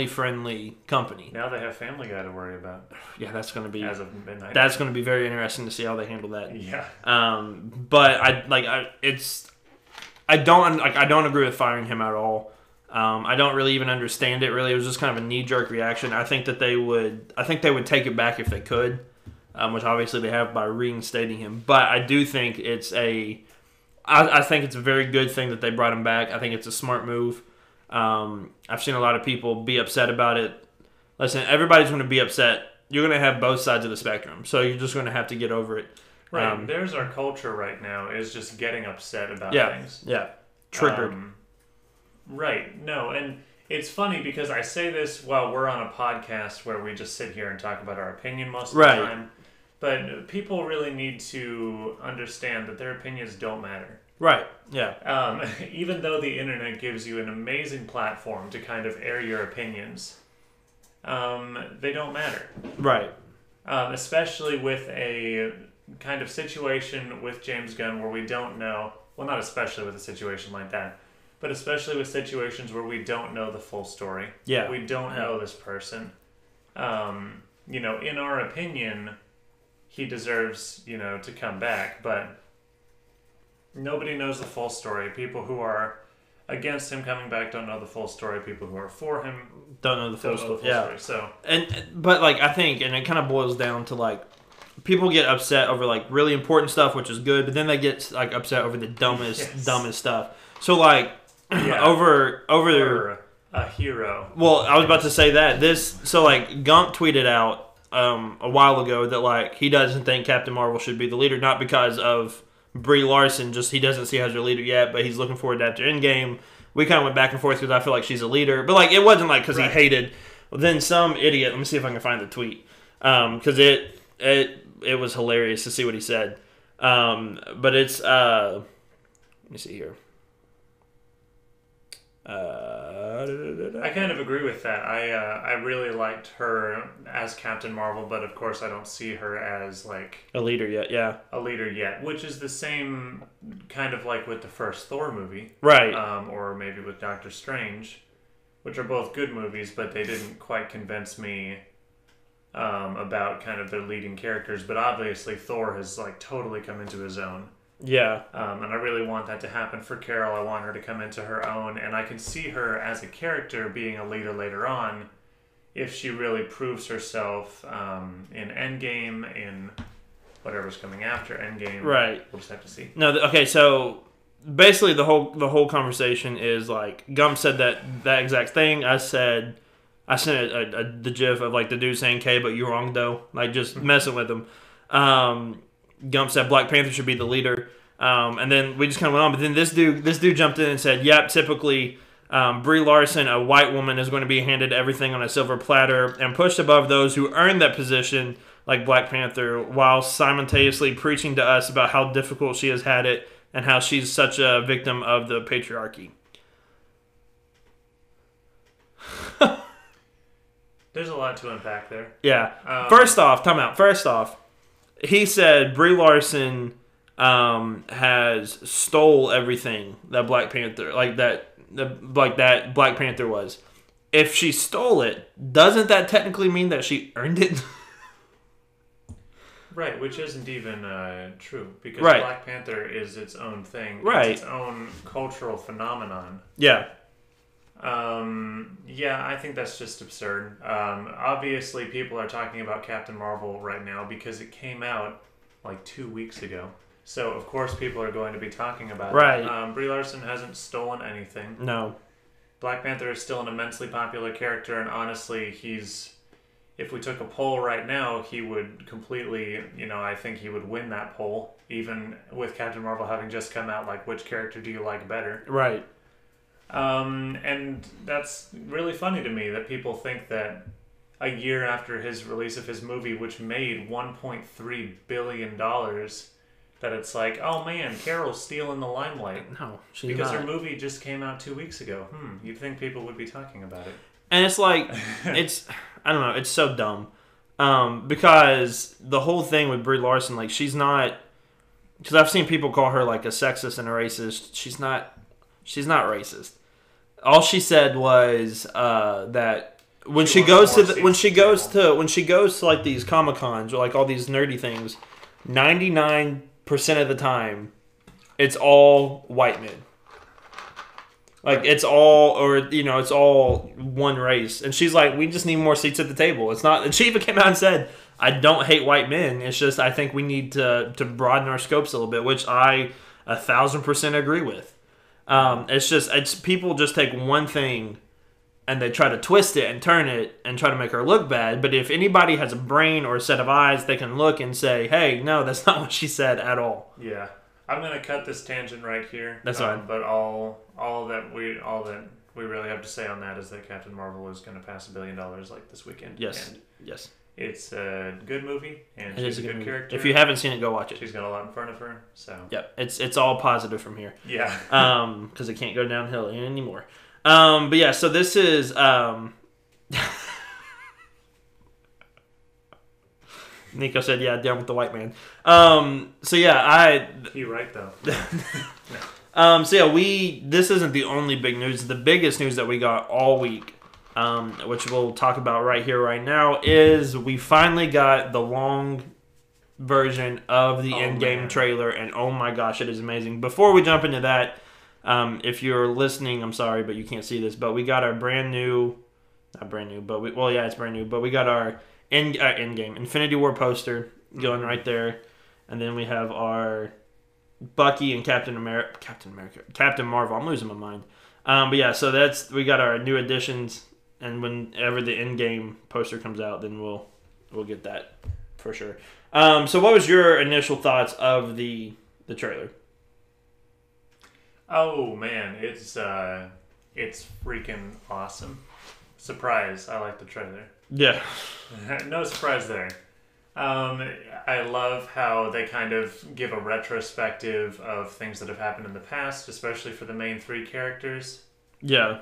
friendly company. Now they have Family Guy to worry about. Yeah, that's going to be as of midnight. That's going to be very interesting to see how they handle that. Yeah. But I don't agree with firing him at all. I don't really even understand it. Really, it was just kind of a knee-jerk reaction. I think they would take it back if they could, which obviously they have by reinstating him. But I do think I think it's a very good thing that they brought him back. I think it's a smart move. I've seen a lot of people be upset about it. Listen, everybody's going to be upset. You're going to have both sides of the spectrum, so you're just going to have to get over it. Right. There's our culture right now is just getting upset about things. Yeah. Triggered. Right. No, and it's funny because I say this while we're on a podcast where we just sit here and talk about our opinion most of the time. But people really need to understand that their opinions don't matter. Right. Yeah. Even though the internet gives you an amazing platform to kind of air your opinions, they don't matter. Right. Especially with a kind of situation with James Gunn where we don't know, well, not especially with a situation like that, but especially with situations where we don't know the full story. Yeah. We don't know this person. In our opinion, he deserves, to come back, but nobody knows the full story. People who are against him coming back don't know the full story. People who are for him don't know the full story. Yeah. So, but I think, and it kind of boils down to people get upset over really important stuff, which is good, but then they get upset over the dumbest stuff. So over a hero. Well, I was about to say that Gump tweeted out a while ago that he doesn't think Captain Marvel should be the leader, not because of Brie Larson, just he doesn't see her as a leader yet, but he's looking forward to after Endgame. We kind of went back and forth because I feel like she's a leader, but it wasn't because he hated. Well, then some idiot. Let me see if I can find the tweet because it was hilarious to see what he said. But it's let me see here. I kind of agree with that. I really liked her as Captain Marvel, but of course I don't see her as a leader yet. Yeah, a leader yet, which is the same kind of with the first Thor movie, right? Or maybe with Doctor Strange, which are both good movies, but they didn't quite convince me about kind of their leading characters. But obviously Thor has totally come into his own. Yeah. And I really want that to happen for Carol. I want her to come into her own, and I can see her as a character being a leader later on if she really proves herself in Endgame, in whatever's coming after Endgame. Right. We'll just have to see. No, okay, so basically the whole conversation is Gump said that exact thing. I sent the gif of the dude saying K, but you're wrong though. Just messing with him. Gump said Black Panther should be the leader, and then we just kind of went on. But then this dude jumped in and said, "Yep, typically Brie Larson, a white woman, is going to be handed everything on a silver platter and pushed above those who earned that position, like Black Panther, while simultaneously preaching to us about how difficult she has had it and how she's such a victim of the patriarchy." There's a lot to unpack there. Yeah. First off. He said Brie Larson has stole everything that Black Panther, that Black Panther was. If she stole it, doesn't that technically mean that she earned it? Right, which isn't even true because right. Black Panther is its own thing. Right. It's its own cultural phenomenon. Yeah. I think that's just absurd. Obviously, people are talking about Captain Marvel right now because it came out 2 weeks ago. So, of course, people are going to be talking about it. Brie Larson hasn't stolen anything. No. Black Panther is still an immensely popular character, and honestly, if we took a poll right now, he would completely, I think he would win that poll, even with Captain Marvel having just come out, which character do you like better? Right. And that's really funny to me that people think that a year after his release of his movie, which made $1.3 billion, that it's oh man, Carol's stealing the limelight. No, she's because not. her movie just came out 2 weeks ago. You'd think people would be talking about it. And it's I don't know, it's so dumb. Because the whole thing with Brie Larson, she's not, because I've seen people call her a sexist and a racist. She's not racist. All she said was that when she goes to these Comic-Cons or all these nerdy things, 99% of the time it's all white men. It's all one race. And she's we just need more seats at the table. It's not, and she even came out and said, I don't hate white men. It's just I think we need to broaden our scopes a little bit, which I 1,000% agree with. It's people just take one thing and they try to twist it and turn it and try to make her look bad. But if anybody has a brain or a set of eyes, they can look and say, hey, no, that's not what she said at all. Yeah. I'm going to cut this tangent right here. That's fine. But all that we really have to say on that is that Captain Marvel is going to pass $1 billion like this weekend. Yes. And Yes. it's a good movie, and It she's is a good character. If you haven't seen it, go watch it. She's got a lot in front of her, so. Yep. It's all positive from here. Yeah. Because it can't go downhill anymore. But yeah, so this is Nico said, yeah, down with the white man. So yeah, You're right though. So yeah, this isn't the only big news. The biggest news that we got all week, which we'll talk about right here, right now, is we finally got the long version of the Endgame trailer, and oh my gosh, it is amazing. Before we jump into that, if you're listening, I'm sorry, but you can't see this, but we got our brand new, not brand new, but it's brand new, but we got our Endgame Infinity War poster going right there, and then we have our Bucky and Captain Marvel. I'm losing my mind. But yeah, so we got our new additions, and whenever the Endgame poster comes out, then we'll get that for sure. So what was your initial thoughts of the trailer? Oh man, it's freaking awesome. Surprise! I like the trailer. Yeah. No surprise there. I love how they kind of give a retrospective of things that have happened in the past, especially for the main three characters. Yeah.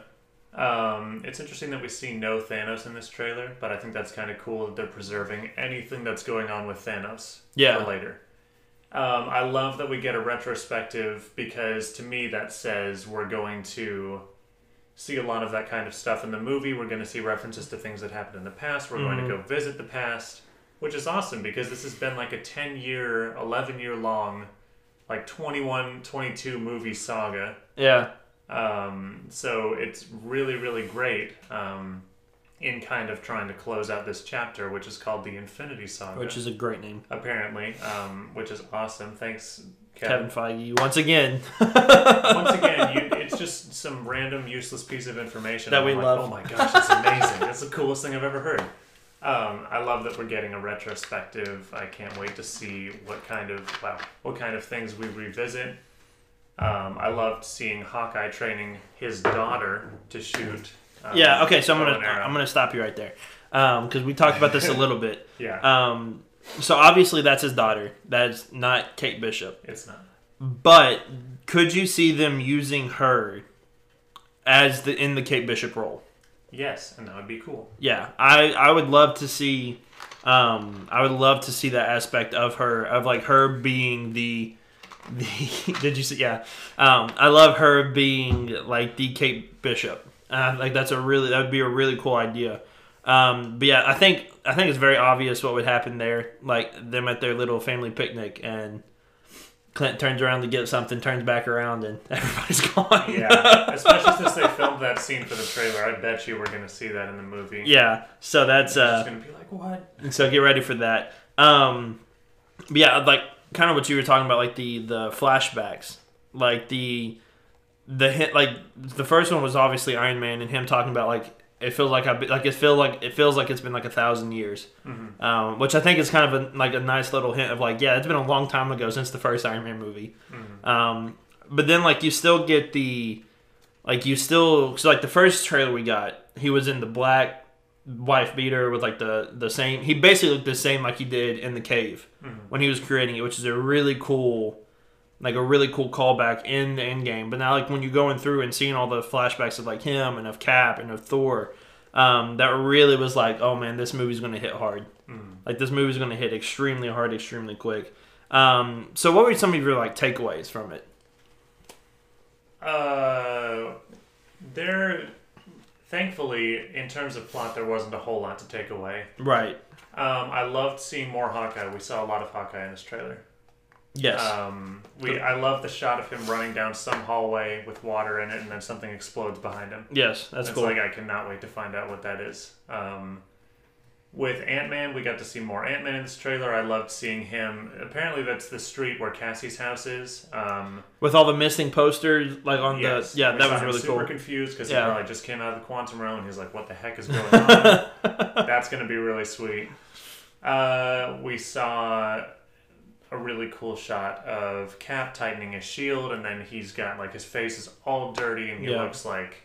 It's interesting that we see no Thanos in this trailer, but I think that's kind of cool that they're preserving anything that's going on with Thanos for later. I love that we get a retrospective because to me that says we're going to see a lot of that kind of stuff in the movie. We're going to see references to things that happened in the past. We're going to go visit the past, which is awesome because this has been like a 10-year, 11-year long, like 21, 22 movie saga. Yeah. So it's really, really great in kind of trying to close out this chapter, which is called the Infinity Saga. Which is a great name. Apparently, which is awesome. Thanks, Kevin Feige, once again. It's just some random useless piece of information that we love. Oh my gosh, it's amazing. That's the coolest thing I've ever heard. I love that we're getting a retrospective. I can't wait to see what kind of things we revisit. I loved seeing Hawkeye training his daughter to shoot. Okay, so I'm gonna stop you right there because we talked about this a little bit. Yeah. So obviously that's his daughter. That's not Kate Bishop. It's not. But could you see them using her as in the Kate Bishop role? Yes, and that would be cool. Yeah, I would love to see. I would love to see that aspect of her, of like her being the. Did you see? Yeah, I love her being like the Kate Bishop. Like that would be a really cool idea. But yeah, I think it's very obvious what would happen there. Like them at their little family picnic, and Clint turns around to get something, turns back around, and everybody's gone. Yeah, especially since they filmed that scene for the trailer. I bet you we're going to see that in the movie. Yeah, so that's just going to be like, what? So get ready for that. But yeah, like kind of what you were talking about, like the flashbacks, like the hint, like the first one was obviously Iron Man and him talking about like it feels like it feels like it's been like 1,000 years, which I think is kind of a nice little hint of like, yeah, it's been a long time ago since the first Iron Man movie. But then like you still get so like the first trailer we got, he was in the black wife beater with like the same, he basically looked the same like he did in the cave when he was creating it, which is a really cool callback in the Endgame. But now, like when you're going through and seeing all the flashbacks of like him and of Cap and of Thor, that really was like, oh man, this movie's going to hit hard. Like this movie's going to hit extremely hard, extremely quick. So what were some of your like takeaways from it? Thankfully, in terms of plot, there wasn't a whole lot to take away. Right. I loved seeing more Hawkeye. We saw a lot of Hawkeye in this trailer. Yes. I love the shot of him running down some hallway with water in it, and then something explodes behind him. Yes, that's cool. It's like I cannot wait to find out what that is. With Ant-Man, we got to see more Ant-Man in this trailer. I loved seeing him. Apparently, that's the street where Cassie's house is. With all the missing posters, like on that was really cool. Super confused because he probably just came out of the quantum realm, and he's like, "What the heck is going on?" That's going to be really sweet. We saw a really cool shot of Cap tightening his shield, and then he's got like his face is all dirty, and he looks like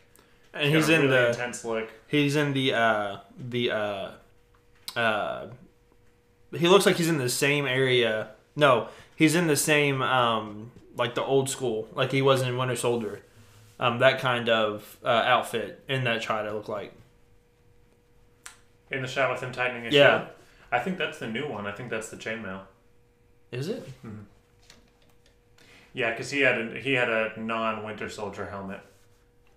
And he's in really the intense look. He's in the he looks like he's in the same area. No, he's in the same like the old school, like he was in Winter Soldier. That kind of outfit in that try to look like. In the shot with him tightening his shield? I think that's the new one. I think that's the chainmail. Is it? Mm-hmm. Yeah, because he had a non-Winter Soldier helmet.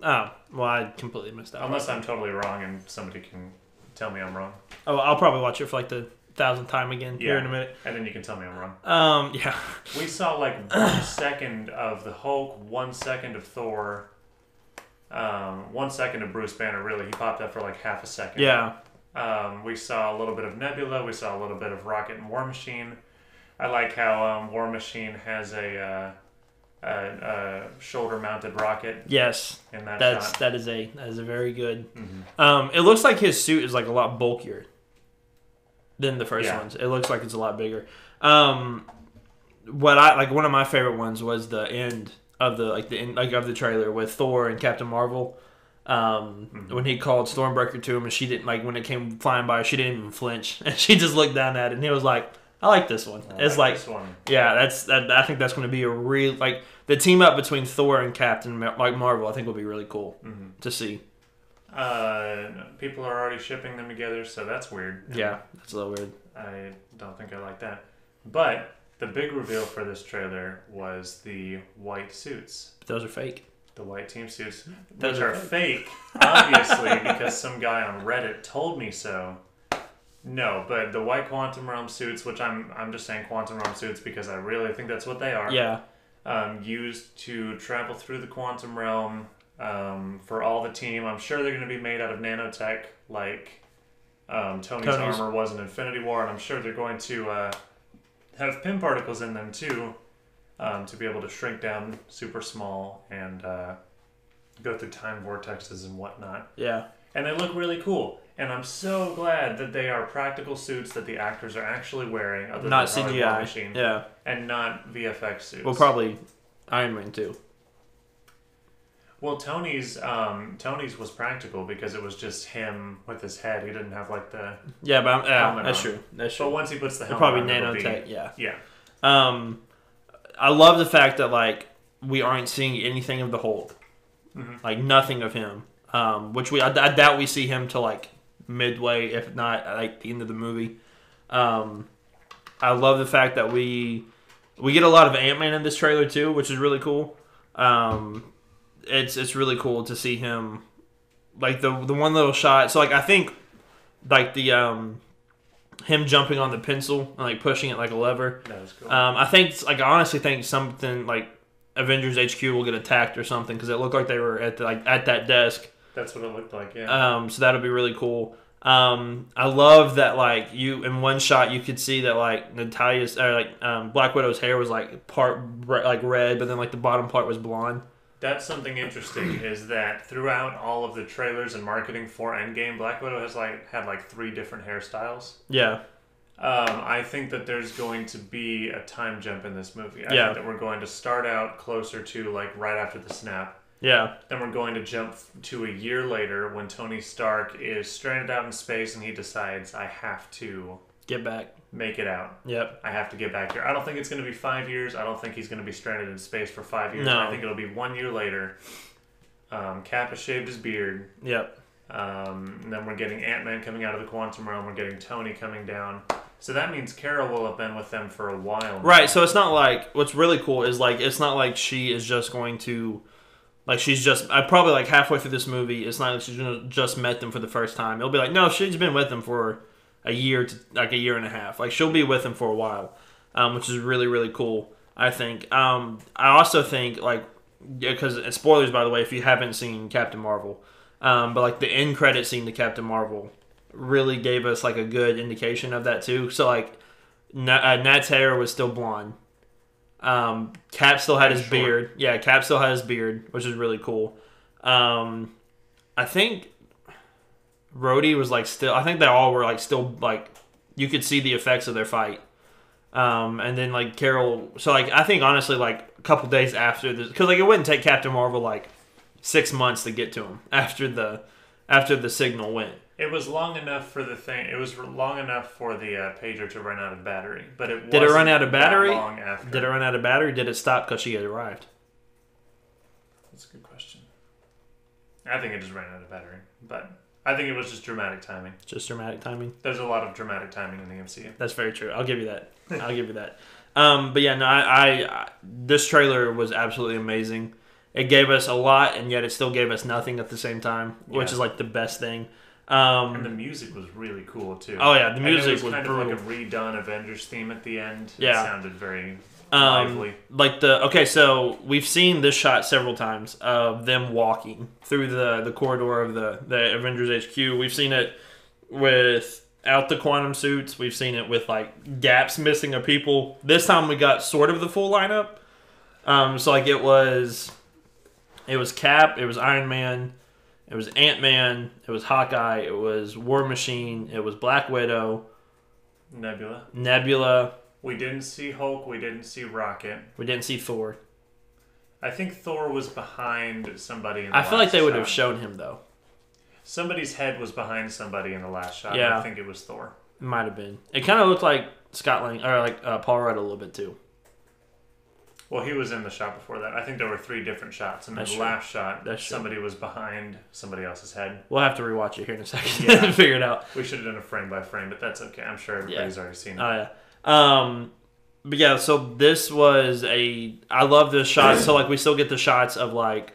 Oh, well, I completely missed out. Unless I'm totally wrong and somebody can tell me I'm wrong. Oh, I'll probably watch it for like the 1,000th time again here in a minute. And then you can tell me I'm wrong. Yeah. We saw like 1 second of the Hulk, 1 second of Thor, 1 second of Bruce Banner, really. He popped up for like half a second. Yeah. We saw a little bit of Nebula. We saw a little bit of Rocket and War Machine. I like how War Machine has a shoulder-mounted rocket. Yes, in that shot. That is a very good. Mm-hmm. It looks like his suit is like a lot bulkier than the first ones. It looks like it's a lot bigger. What I like, one of my favorite ones was the end of the trailer with Thor and Captain Marvel. When he called Stormbreaker to him, and she didn't, like, when it came flying by, she didn't even flinch, and she just looked down at it, and he was like, "I like this one." It's like, this one. Yeah, I think that's going to be a real, like, the team up between Thor and Captain Marvel. I think will be really cool to see. People are already shipping them together, so that's weird. Yeah, that's a little weird. I don't think I like that. But the big reveal for this trailer was the white suits. But those are fake. The white team suits, Those which are fake, obviously, because some guy on Reddit told me so. No, but the white Quantum Realm suits, which I'm just saying Quantum Realm suits because I really think that's what they are. Yeah. Used to travel through the Quantum Realm for all the team. I'm sure they're going to be made out of nanotech, like Tony's armor was in Infinity War, and I'm sure they're going to have pin particles in them too. To be able to shrink down super small and go through time vortexes and whatnot. Yeah. And they look really cool. And I'm so glad that they are practical suits that the actors are actually wearing. Other not than CGI. War Machine, yeah. And not VFX suits. Well, probably Iron Man too. Well, Tony's was practical because it was just him with his head. He didn't have like the but helmet that's on. true. That's true. But once he puts the helmet probably on, nanotech. Yeah. Yeah. I love the fact that, like, we aren't seeing anything of the Hulk, like nothing of him. Which I doubt we see him till like midway, if not like the end of the movie. I love the fact that we get a lot of Ant-Man in this trailer too, which is really cool. It's really cool to see him, like the one little shot. So like I think like the him jumping on the pencil and like pushing it like a lever. That was cool. I honestly think something like Avengers HQ will get attacked or something because it looked like they were at that desk. That's what it looked like, yeah. So that'll be really cool. I love that, like, you in one shot you could see that, like, Natalia's or Black Widow's hair was like part like red, but then like the bottom part was blonde. That's something interesting is that throughout all of the trailers and marketing for Endgame, Black Widow has had 3 different hairstyles. Yeah. I think that there's going to be a time jump in this movie. I think that we're going to start out closer to like right after the snap. Yeah. Then we're going to jump to a year later when Tony Stark is stranded out in space and he decides, I have to get back, make it out. Yep. I have to get back here. I don't think it's going to be 5 years. I don't think he's going to be stranded in space for 5 years. No. I think it'll be 1 year later. Cap has shaved his beard. Yep. And then we're getting Ant-Man coming out of the Quantum Realm. We're getting Tony coming down. So that means Carol will have been with them for a while now. Right, so it's not like, what's really cool is like, it's not like she is just going to, like she's just, probably like halfway through this movie, it's not like she's going to just met them for the first time. It'll be like, no, she's been with them for a year to like a year and a half. Like she'll be with them for a while, which is really, really cool, I think. I also think like, because spoilers by the way, if you haven't seen Captain Marvel, but like the end credit scene to Captain Marvel really gave us like a good indication of that too. So like Nat's hair was still blonde. Cap still had his beard. Yeah, Cap still had his beard, which is really cool. I think Rhodey was like still. I think they all were like still like you could see the effects of their fight. And then like Carol. So like I think honestly like a couple days after this, because like it wouldn't take Captain Marvel like 6 months to get to him after the signal went. It was long enough for the thing. It was long enough for the pager to run out of battery, but it did it run out of battery? Long after. Did it run out of battery? Did it stop because she had arrived? That's a good question. I think it just ran out of battery, but I think it was just dramatic timing. Just dramatic timing. There's a lot of dramatic timing in the MCU. That's very true. I'll give you that. I'll give you that. But yeah, no, I this trailer was absolutely amazing. It gave us a lot, and yet it still gave us nothing at the same time, which is like the best thing. And the music was really cool too. Oh yeah, the music was kind brutal. of like a redone Avengers theme at the end. Yeah, it sounded very lively. So we've seen this shot several times of them walking through the corridor of the Avengers HQ. We've seen it without the quantum suits. We've seen it with like gaps missing of people. This time we got sort of the full lineup. So like it was Cap, it was Iron Man, it was Ant-Man, it was Hawkeye, it was War Machine, it was Black Widow, Nebula. We didn't see Hulk. We didn't see Rocket. We didn't see Thor. I think Thor was behind somebody in the I last feel like they would shot. have shown him, though. Somebody's head was behind somebody in the last shot. Yeah. I think it was Thor. It might have been. It kind of looked like Scott Lang, or like Paul Rudd a little bit, too. Well, he was in the shot before that. I think there were 3 different shots. And in the last shot, somebody was behind somebody else's head. We'll have to rewatch it here in a second to figure it out. We should have done a frame by frame, but that's okay. I'm sure everybody's already seen it. Oh, yeah. But yeah, so this was I love this shot. So like we still get the shots of like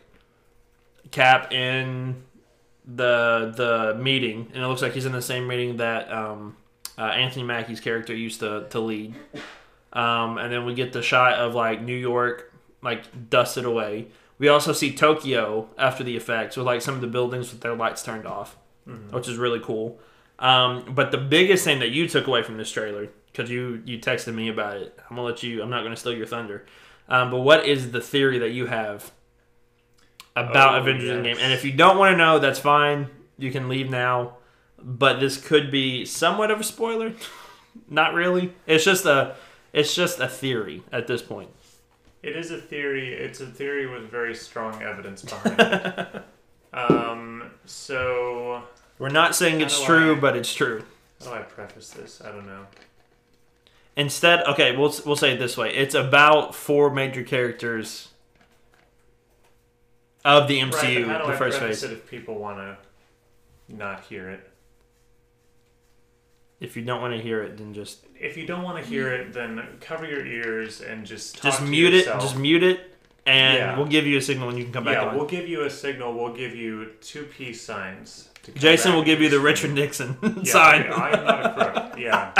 Cap in the meeting, and it looks like he's in the same meeting that Anthony Mackie's character used to lead. And then we get the shot of like New York like dusted away. We also see Tokyo after the effects with like some of the buildings with their lights turned off, which is really cool. But the biggest thing that you took away from this trailer, because you texted me about it, I'm not gonna steal your thunder. But what is the theory that you have about Avengers Endgame? And if you don't want to know, that's fine. You can leave now. But this could be somewhat of a spoiler. Not really. It's just a theory at this point. It is a theory. It's a theory with very strong evidence behind it. So we're not saying it's true, but it's true. How do I preface this? I don't know. Instead, okay, we'll say it this way. It's about 4 major characters of the MCU, right, how do the I first preface phase. it if people want to not hear it? If you don't want to hear it, then just... If you don't want to hear it, then cover your ears and just talk Just to mute yourself. it. Just mute it, and we'll give you a signal and you can come back on. Yeah, we'll give you a signal. We'll give you 2 peace signs. Jason will give you the Richard Nixon sign. Okay, I'm not a crook. Yeah.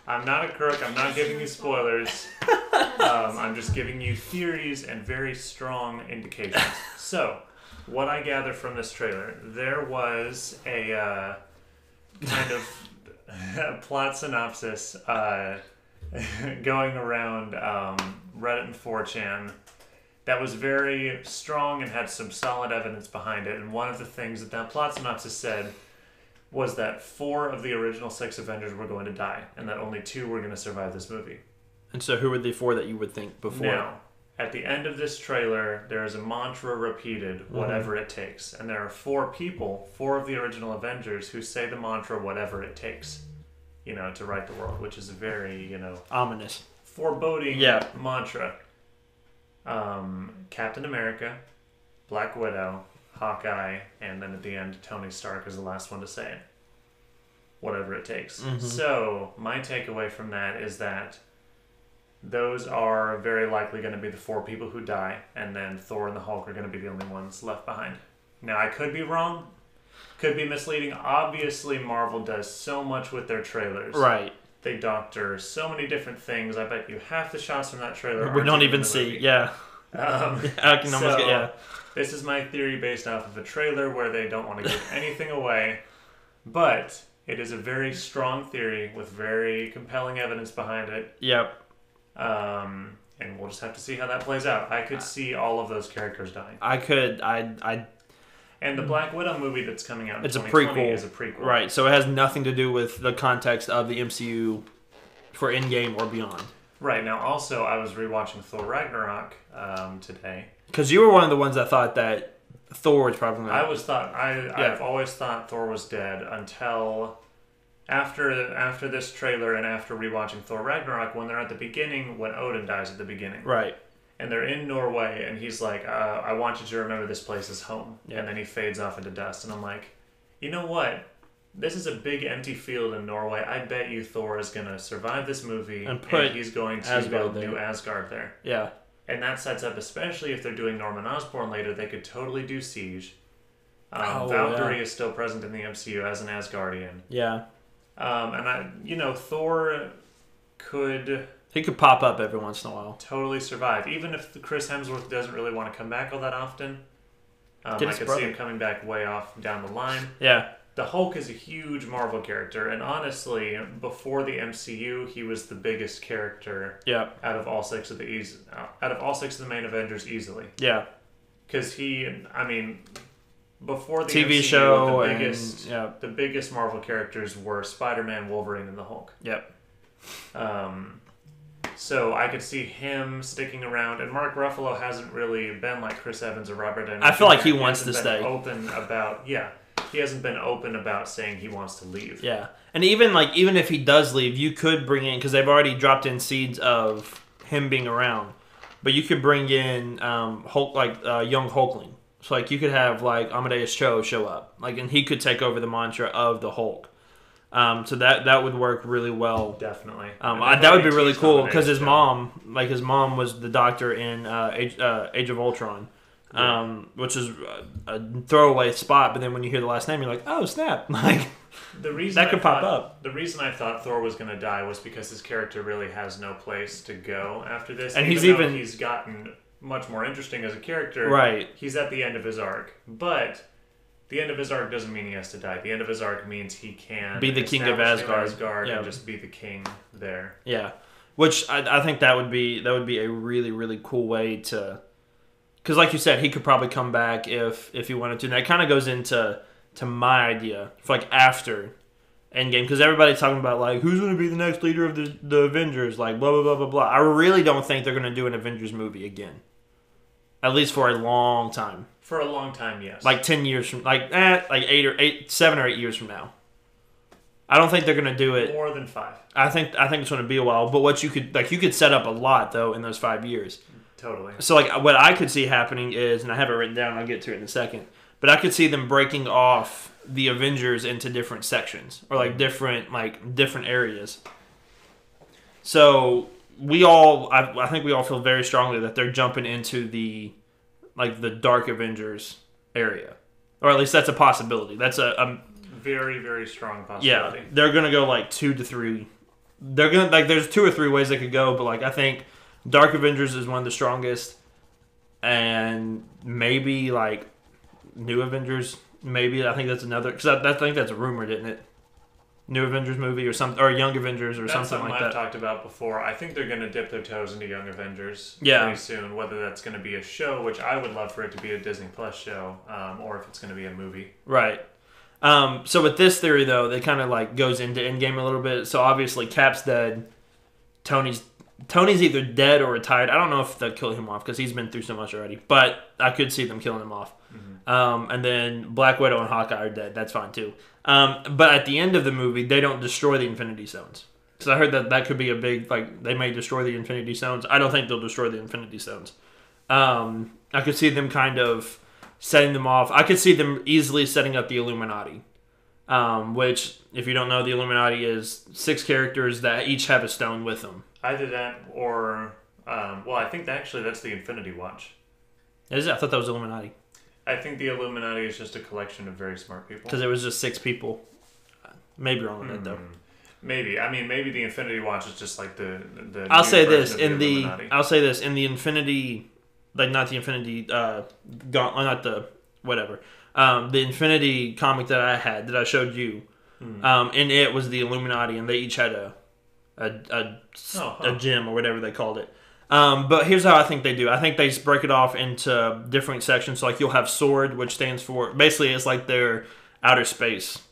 I'm not a crook. I'm not giving you spoilers. I'm just giving you theories and very strong indications. So, what I gather from this trailer, there was a kind of plot synopsis going around Reddit and 4chan that was very strong and had some solid evidence behind it. And one of the things that plot synopsis said was that 4 of the original 6 Avengers were going to die, and that only 2 were going to survive this movie. And so who were the 4 that you would think before? Now, at the end of this trailer, there is a mantra repeated, whatever it takes. And there are 4 people, 4 of the original Avengers, who say the mantra, whatever it takes, to right the world, which is a very, ominous, foreboding mantra. Captain America, Black Widow, Hawkeye, and then at the end, Tony Stark is the last one to say it. Whatever it takes. So, my takeaway from that is that those are very likely going to be the 4 people who die, and then Thor and the Hulk are going to be the only ones left behind. Now, I could be wrong. Could be misleading. Obviously, Marvel does so much with their trailers. Right. They doctor so many different things. I bet you half the shots from that trailer we don't even see. Yeah. I can almost get, yeah. This is my theory based off of a trailer where they don't want to give anything away, but it is a very strong theory with very compelling evidence behind it. Yep. And we'll just have to see how that plays out. I could see all of those characters dying. I could. And the Black Widow movie that's coming out in it's 2020 is a prequel. Right, so it has nothing to do with the context of the MCU for Endgame or beyond. Right, now also I was rewatching Thor Ragnarok today. Because you were one of the ones that thought that Thor is probably. I've always thought Thor was dead until after this trailer and after rewatching Thor Ragnarok, when they're at the beginning, when Odin dies at the beginning, right? And they're in Norway, and he's like, "I want you to remember this place is home," and then he fades off into dust, and I'm like, you know what? This is a big empty field in Norway. I bet you Thor is going to survive this movie, and he's going to build new Asgard there. Yeah. And that sets up, especially if they're doing Norman Osborn later, they could totally do Siege. Valkyrie is still present in the MCU as an Asgardian. Yeah. And Thor could... He could pop up every once in a while. Totally survive. Even if Chris Hemsworth doesn't really want to come back all that often. I could see him coming back way off down the line. Yeah. The Hulk is a huge Marvel character, and honestly, before the MCU, he was the biggest character out of all six of the main Avengers easily. Yeah. Because before the TV MCU, show the biggest Marvel characters were Spider-Man, Wolverine, and the Hulk. Yep. So I could see him sticking around, and Mark Ruffalo hasn't really been like Chris Evans or Robert Downey Jr. I feel like he wants to stay. He hasn't been open about saying he wants to leave. Yeah, and even if he does leave, you could bring in, because they've already dropped in seeds of him being around, but you could bring in Hulk, young Hulkling. So you could have Amadeus Cho show up, and he could take over the mantra of the Hulk. So that would work really well. Definitely. That would be really cool because his mom was the doctor in Age of Ultron. Which is a throwaway spot, but then when you hear the last name, you're like, oh, snap. That could pop up. The reason I thought Thor was going to die was because his character really has no place to go after this. And he's gotten much more interesting as a character. Right. He's at the end of his arc. But the end of his arc doesn't mean he has to die. The end of his arc means he can be the king of Asgard and just be the king there. Yeah. Which I think that would be a really, really cool way to... Because like you said, he could probably come back if he wanted to. And that kind of goes into my idea for after Endgame. Because everybody's talking about who's going to be the next leader of the Avengers, blah, blah, blah, blah, blah. I really don't think they're going to do an Avengers movie again. At least for a long time. For a long time, yes. 10 years from... 7 or 8 years from now. I don't think they're going to do it... More than 5. I think it's going to be a while. But what you could set up a lot, though, in those 5 years. Totally. So, what I could see happening is, and I have it written down, I'll get to it in a second, but I could see them breaking off the Avengers into different sections, or different areas. So, I think we all feel very strongly that they're jumping into the Dark Avengers area. Or at least that's a possibility. That's a very, very strong possibility. Yeah, they're going to go 2 to 3. They're going to, there's 2 or 3 ways they could go, but I think Dark Avengers is one of the strongest, and maybe New Avengers. Maybe I think that's another, because I think that's rumored, isn't it? New Avengers movie or something, or Young Avengers or something like that. I've talked about before. I think they're going to dip their toes into Young Avengers pretty soon. Whether that's going to be a show, which I would love for it to be a Disney Plus show, or if it's going to be a movie. Right. So with this theory though, they kind of goes into Endgame a little bit. So obviously Cap's dead. Tony's either dead or retired. I don't know if they'll kill him off because he's been through so much already. But I could see them killing him off. Mm-hmm. And then Black Widow and Hawkeye are dead. That's fine too. But at the end of the movie, they don't destroy the Infinity Stones. Because I heard that could be a big... they may destroy the Infinity Stones. I don't think they'll destroy the Infinity Stones. I could see them kind of setting them off. I could see them easily setting up the Illuminati. Which, if you don't know, the Illuminati is 6 characters that each have a stone with them. Either that or... I think that's the Infinity Watch. Is it? I thought that was Illuminati. I think the Illuminati is just a collection of very smart people. Because it was just 6 people. Maybe wrong with that, though. Maybe. I mean, maybe the Infinity Watch is just the I'll say this. In the Infinity... not the Infinity... not the... Whatever. The Infinity comic that I showed you. And it was the Illuminati, and they each had a gym or whatever they called it. But here's how I think they do. I think they just break it off into different sections. So you'll have SWORD, which stands for... Basically, it's their outer space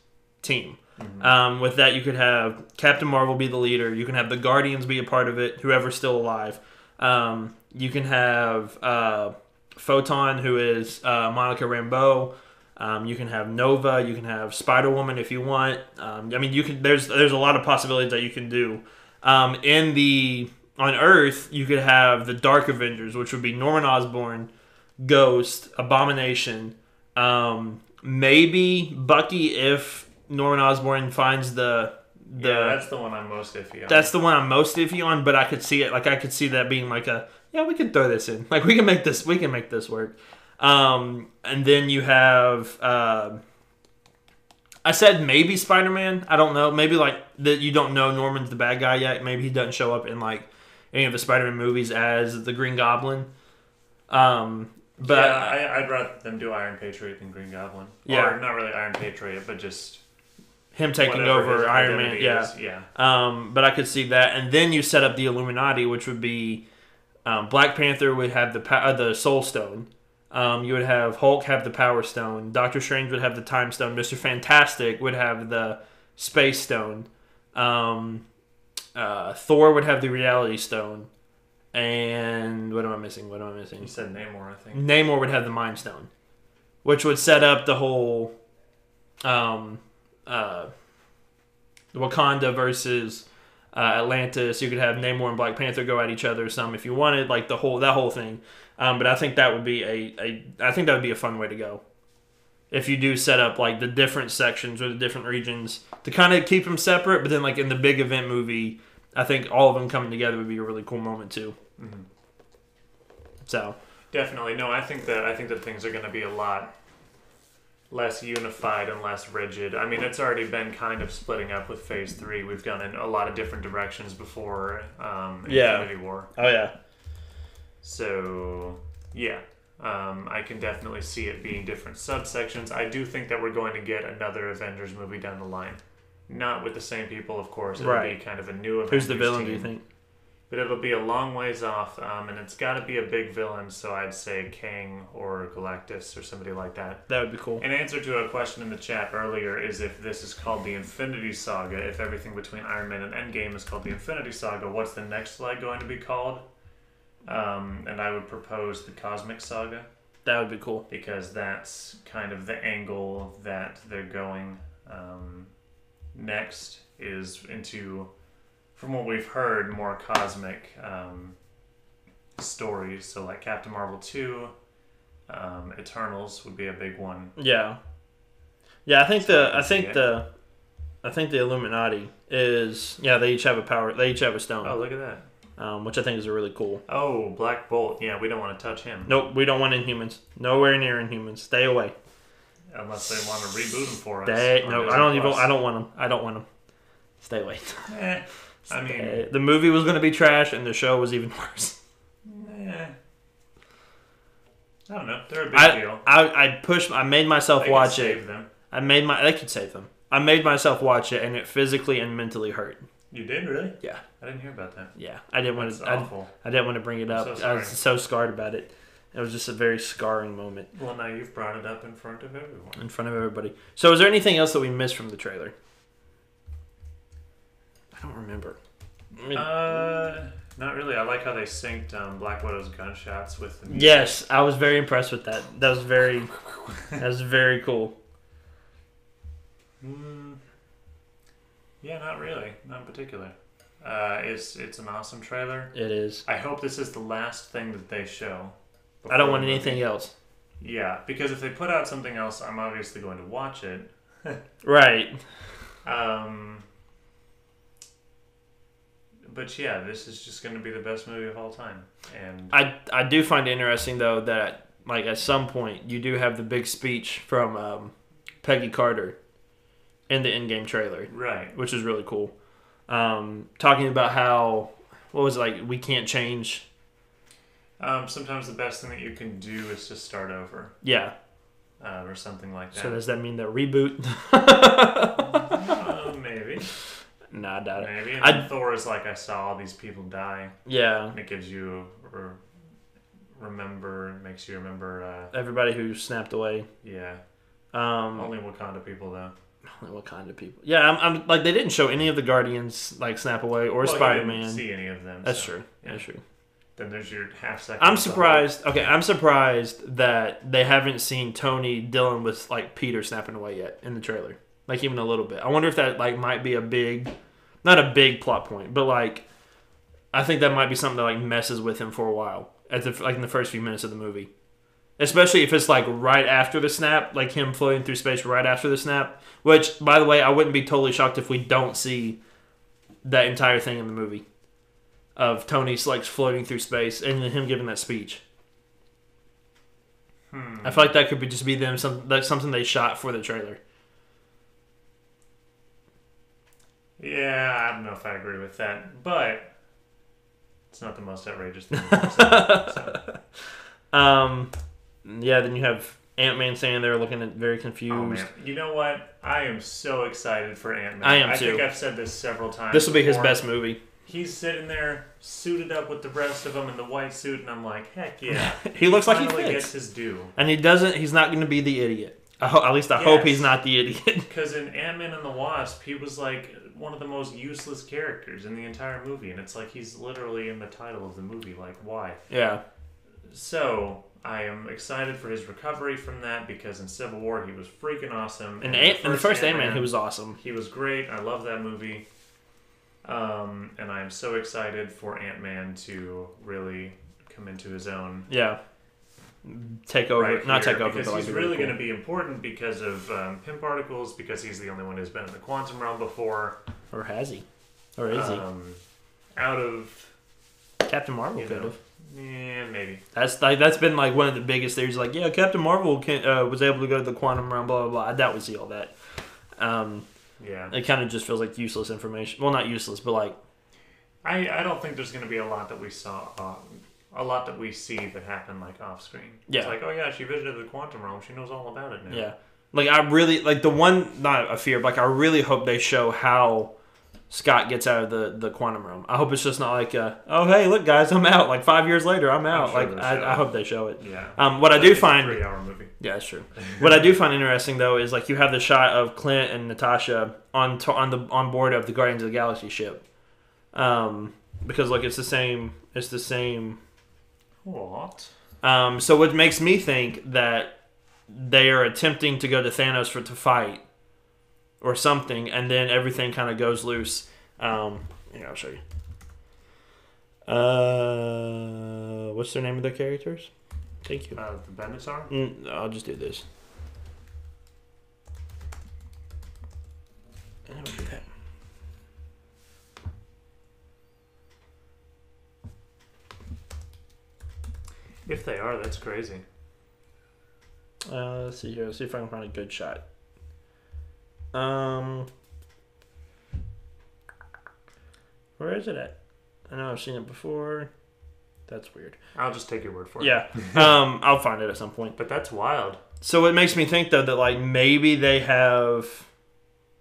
team. Mm-hmm. With that, you could have Captain Marvel be the leader. You can have the Guardians be a part of it, whoever's still alive. You can have Photon, who is Monica Rambeau. You can have Nova. You can have Spider Woman if you want. I mean, you can. There's a lot of possibilities that you can do. On Earth, you could have the Dark Avengers, which would be Norman Osborn, Ghost, Abomination, maybe Bucky if Norman Osborn finds the. That's the one I'm most iffy on. That's the one I'm most iffy on, but I could see it. Like I could see that being like we can throw this in. Like we can make this work. And then you have I said maybe Spider-Man. I don't know. Maybe like that you don't know Norman's the bad guy yet. Maybe he doesn't show up in like any of the Spider-Man movies as the Green Goblin. But I'd rather them do Iron Patriot than Green Goblin. Yeah. Or not really Iron Patriot, but just him taking over Iron Man. Yeah. But I could see that. And then you set up the Illuminati, which would be Black Panther would have the Soul Stone. You would have Hulk have the Power Stone. Doctor Strange would have the Time Stone. Mr. Fantastic would have the Space Stone. Thor would have the Reality Stone. And what am I missing? You said Namor, I think. Namor would have the Mind Stone, which would set up the whole Wakanda versus Atlantis. You could have Namor and Black Panther go at each other some if you wanted, like that whole thing. But I think that would be a fun way to go. If you do set up like the different sections or the different regions to kind of keep them separate, but then like in the big event movie, I think all of them coming together would be a really cool moment too. Mm-hmm. So definitely, no. I think that things are going to be a lot less unified and less rigid. I mean, it's already been kind of splitting up with Phase 3. We've gone in a lot of different directions before Infinity War. Oh yeah. So yeah, I can definitely see it being different subsections. I do think that we're going to get another Avengers movie down the line. Not with the same people, of course. It'll be kind of a new Avengers Who's the villain, team. do you think? But it'll be a long ways off, and it's got to be a big villain, so I'd say Kang or Galactus or somebody like that. That would be cool. In answer to a question in the chat earlier is if this is called the Infinity Saga, if everything between Iron Man and Endgame is called the Infinity Saga, what's the next leg going to be called? And I would propose the Cosmic Saga. That would be cool. Because that's kind of the angle that they're going next is into, from what we've heard, more cosmic stories. So like Captain Marvel 2, Eternals would be a big one. Yeah. Yeah, I think the Illuminati is they each have a stone. Oh, look at that. Which I think is really cool. Oh, Black Bolt. Yeah, we don't want to touch him. Nope, we don't want Inhumans. Nowhere near Inhumans. Stay away. Unless they want to reboot them for us. No, I don't want them. I don't want them. Stay away. I mean, the movie was going to be trash, and the show was even worse. I don't know. They're a big deal. I made myself watch it. Save them. They could save them. I made myself watch it, and it physically and mentally hurt. You did, really? Yeah. I didn't hear about that. Yeah, I didn't want to. I didn't want to bring it up. So I was so scarred about it. It was just a very scarring moment. Well, now you've brought it up in front of everyone. In front of everybody. So, is there anything else that we missed from the trailer? I don't remember. Not really. I like how they synced Black Widow's gunshots with the music. Yes, I was very impressed with that. That was very cool. Yeah, not really. Not in particular. It's an awesome trailer. It is. I hope this is the last thing that they show. I don't want anything else. Yeah, because if they put out something else, I'm obviously going to watch it. Right. But yeah, this is just going to be the best movie of all time. And I do find it interesting though that like at some point you do have the big speech from Peggy Carter in the in-game trailer, right? Which is really cool. Talking about how we can't change. Sometimes the best thing that you can do is to start over. Yeah. Or something like that. So does that mean the reboot? Maybe. Nah, I doubt it. Maybe. And Thor is like, I saw all these people die. Yeah. And it gives you makes you remember everybody who snapped away. Yeah. Only Wakanda people though. Only Wakanda people. Yeah, I'm like they didn't show any of the Guardians like snap away or Spider-Man. You didn't see any of them. That's true. Yeah. That's true. then there's your half second. I'm surprised. Okay, I'm surprised that they haven't seen Tony dealing with like Peter snapping away yet in the trailer, like even a little bit. I wonder if that like might be a big, not a big plot point, but like I think that might be something that like messes with him for a while, like in the first few minutes of the movie. Especially if it's like right after the snap, like him floating through space right after the snap. Which, by the way, I wouldn't be totally shocked if we don't see that entire thing in the movie of Tony like floating through space and him giving that speech. I feel like that could just be them something they shot for the trailer. Yeah, I don't know if I agree with that, but it's not the most outrageous thing I've ever seen, so. Yeah, then you have Ant-Man standing there looking very confused. Oh, man. You know what? I am so excited for Ant-Man. I am too. I think I've said this several times. This will be his best movie. He's sitting there suited up with the rest of them in the white suit, and I'm like, heck yeah. He looks like he finally fits. gets his due. And he's not going to be the idiot. At least I hope he's not the idiot. Because in Ant-Man and the Wasp, he was like one of the most useless characters in the entire movie, and it's like he's literally in the title of the movie. Like, why? Yeah. So I am excited for his recovery from that because in Civil War he was freaking awesome. And in the first Ant-Man, he was awesome. He was great. I love that movie. And I'm so excited for Ant-Man to really come into his own. Yeah. Take over. Right not here, take over, because but he's like really cool. going to be important because of pin particles, because he's the only one who's been in the quantum realm before. Or has he? Or is he? Out of Captain Marvel could have. Yeah, maybe. That's been like one of the biggest theories. Like, yeah, Captain Marvel was able to go to the quantum realm. Blah blah blah. I doubt we see all that. Yeah. It kind of just feels like useless information. Well, not useless, but like. I don't think there's going to be a lot that we saw. A lot that we see that happened like off screen. Yeah. It's like, oh yeah, she visited the quantum realm. She knows all about it now. Yeah. Like I really like the one, not a fear, but like I really hope they show how Scott gets out of the quantum realm. I hope it's just not like oh hey look guys, I'm out. Like 5 years later I'm out. Sure I hope they show it. Yeah. What I do find 3-hour movie. Yeah, that's true. What I do find interesting though is like you have the shot of Clint and Natasha on board of the Guardians of the Galaxy ship. Because like it's the same. What? So what makes me think that they are attempting to go to Thanos to fight or something, and then everything kind of goes loose. Here, I'll show you. What's their name of their characters? Thank you. The Benatar? I'll just do this. I would do that. If they are, that's crazy. Let's see here. Let's see if I can find a good shot. Where is it at? I know I've seen it before. That's weird. I'll just take your word for it. Yeah. I'll find it at some point. But that's wild. So it makes me think though that like maybe they have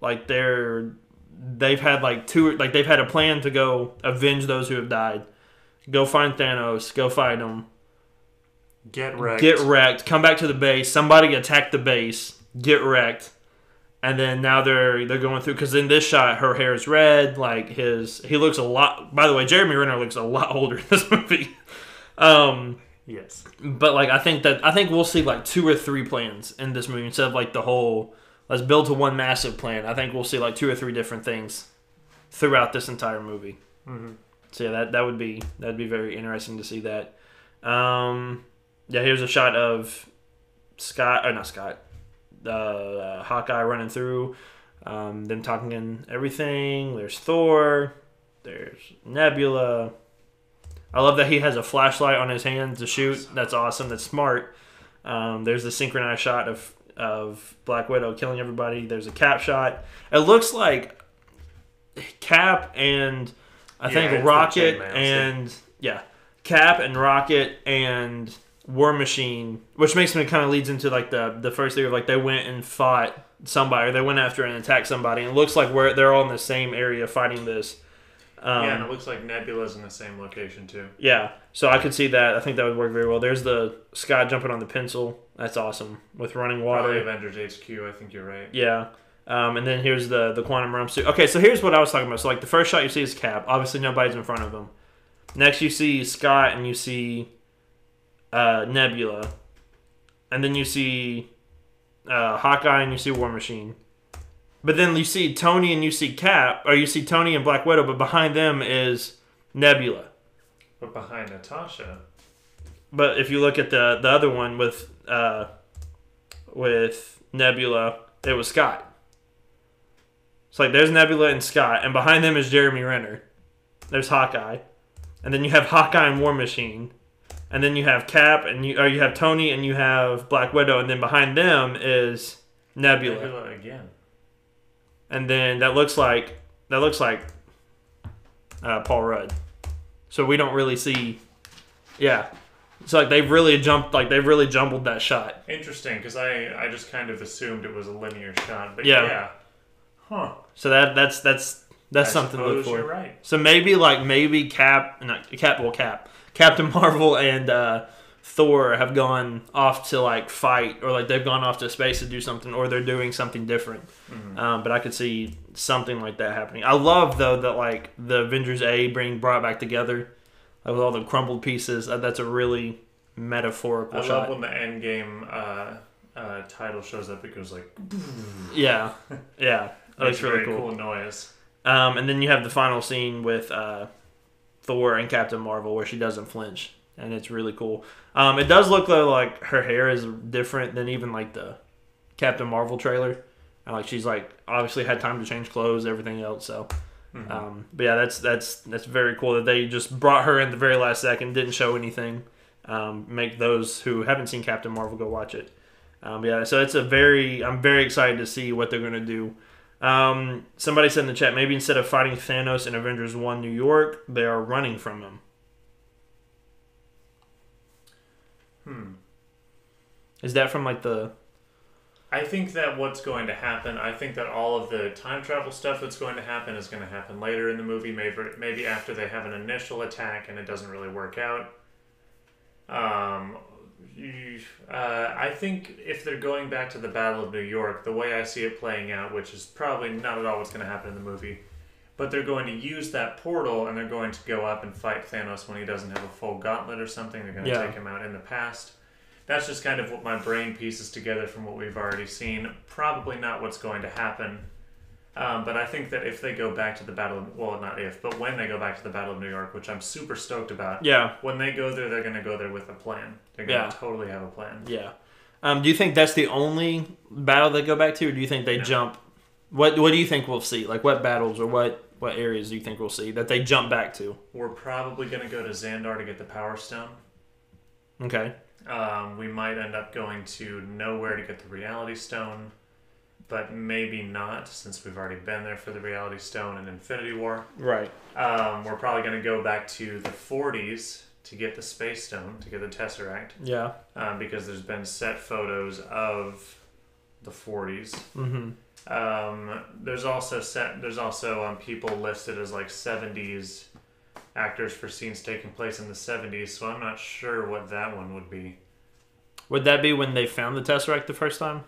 like they've had like they've had a plan to go avenge those who have died. Go find Thanos, go fight him. Get wrecked. Come back to the base. Somebody attack the base. Get wrecked. And then now they're going through, because in this shot her hair is red. Like he looks a lot. By the way, Jeremy Renner looks a lot older in this movie. Yes. But like I think we'll see like 2 or 3 plans in this movie instead of like the whole let's build to one massive plan. I think we'll see like 2 or 3 different things throughout this entire movie. Mm-hmm. So yeah, that'd be very interesting to see that. Yeah, here's a shot of Hawkeye running through, them talking and everything. There's Thor, there's Nebula. I love that he has a flashlight on his hand to shoot. That's awesome. That's smart. There's the synchronized shot of Black Widow killing everybody. There's a Cap shot. It looks like Cap and I think Rocket and Cap and Rocket and War Machine, which makes me kind of leads into like the first theory of like they went and fought somebody, or they went after and attacked somebody, and it looks like they're all in the same area fighting this. And it looks like Nebula's in the same location too. Yeah, so I could see that. I think that would work very well. There's the Scott jumping on the pencil. That's awesome with running water. Probably Avengers HQ. I think you're right. Yeah. And then here's the quantum realm suit. Okay, so here's what I was talking about. So like the first shot you see is Cap. Obviously nobody's in front of him. Next, you see Scott and you see Nebula. And then you see Hawkeye and you see War Machine. But then you see Tony and you see Cap, or you see Tony and Black Widow, but behind them is Nebula. But behind Natasha. But if you look at the other one with Nebula, it was Scott. It's like there's Nebula and Scott, and behind them is Jeremy Renner. There's Hawkeye, and then you have Hawkeye and War Machine, and then you have Cap, and you have Tony, and you have Black Widow, and then behind them is Nebula. Nebula again. And then that looks like Paul Rudd. So we don't really see. Yeah, it's like they've really jumbled that shot. Interesting, because I just kind of assumed it was a linear shot, but yeah. Huh. So that's something to look for. You're right. So maybe Captain Marvel and Thor have gone off to like fight, or like they've gone off to space to do something, or they're doing something different. Mm-hmm. But I could see something like that happening. I love though that like the Avengers A being brought back together, like, with all the crumbled pieces. That's a really metaphorical shot. I love when the Endgame title shows up. It goes like, yeah. That's really a very cool noise. And then you have the final scene with Thor and Captain Marvel where she doesn't flinch, and it's really cool. It does look though like her hair is different than even like the Captain Marvel trailer, and like she's like obviously had time to change clothes, everything else. So, but yeah, that's very cool that they just brought her in the very last second, didn't show anything. Make those who haven't seen Captain Marvel go watch it. Yeah, so I'm very excited to see what they're gonna do. Somebody said in the chat, maybe instead of fighting Thanos in Avengers 1 New York, they are running from him. Is that from like the... I think that what's going to happen, I think that all of the time travel stuff that's going to happen is going to happen later in the movie, maybe after they have an initial attack and it doesn't really work out. I think if they're going back to the Battle of New York, the way I see it playing out, which is probably not at all what's going to happen in the movie, but they're going to use that portal and they're going to go up and fight Thanos when he doesn't have a full gauntlet or something. They're going to take him out in the past. That's just kind of what my brain pieces together from what we've already seen. Probably not what's going to happen. But I think that if they go back to the Battle of... Well, not if, but when they go back to the Battle of New York, which I'm super stoked about. Yeah. When they go there, they're going to go there with a plan. They're going to totally have a plan. Yeah. Do you think that's the only battle they go back to, or do you think they jump... What do you think we'll see? Like, what battles or what areas do you think we'll see that they jump back to? We're probably going to go to Xandar to get the Power Stone. Okay. We might end up going to Nowhere to get the Reality Stone, but maybe not, since we've already been there for the Reality Stone in Infinity War. Right. We're probably going to go back to the 40s to get the Space Stone, to get the Tesseract. Yeah. Because there's been set photos of the 40s. Mm-hmm. There's also people listed as like 70s actors for scenes taking place in the 70s, so I'm not sure what that one would be. Would that be when they found the Tesseract the first time?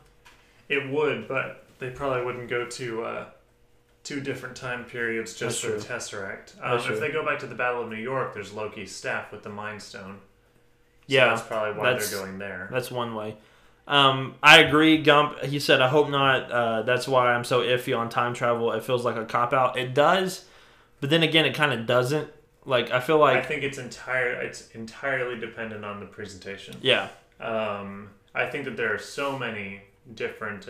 It would, but they probably wouldn't go to two different time periods just for the Tesseract. If they go back to the Battle of New York, there's Loki's staff with the Mind Stone. So that's probably why they're going there. That's one way. I agree, Gump. He said, I hope not. That's why I'm so iffy on time travel. It feels like a cop-out. It does, but then again, it kind of doesn't. Like, I feel like... I think it's entirely dependent on the presentation. Yeah. I think that there are so many different,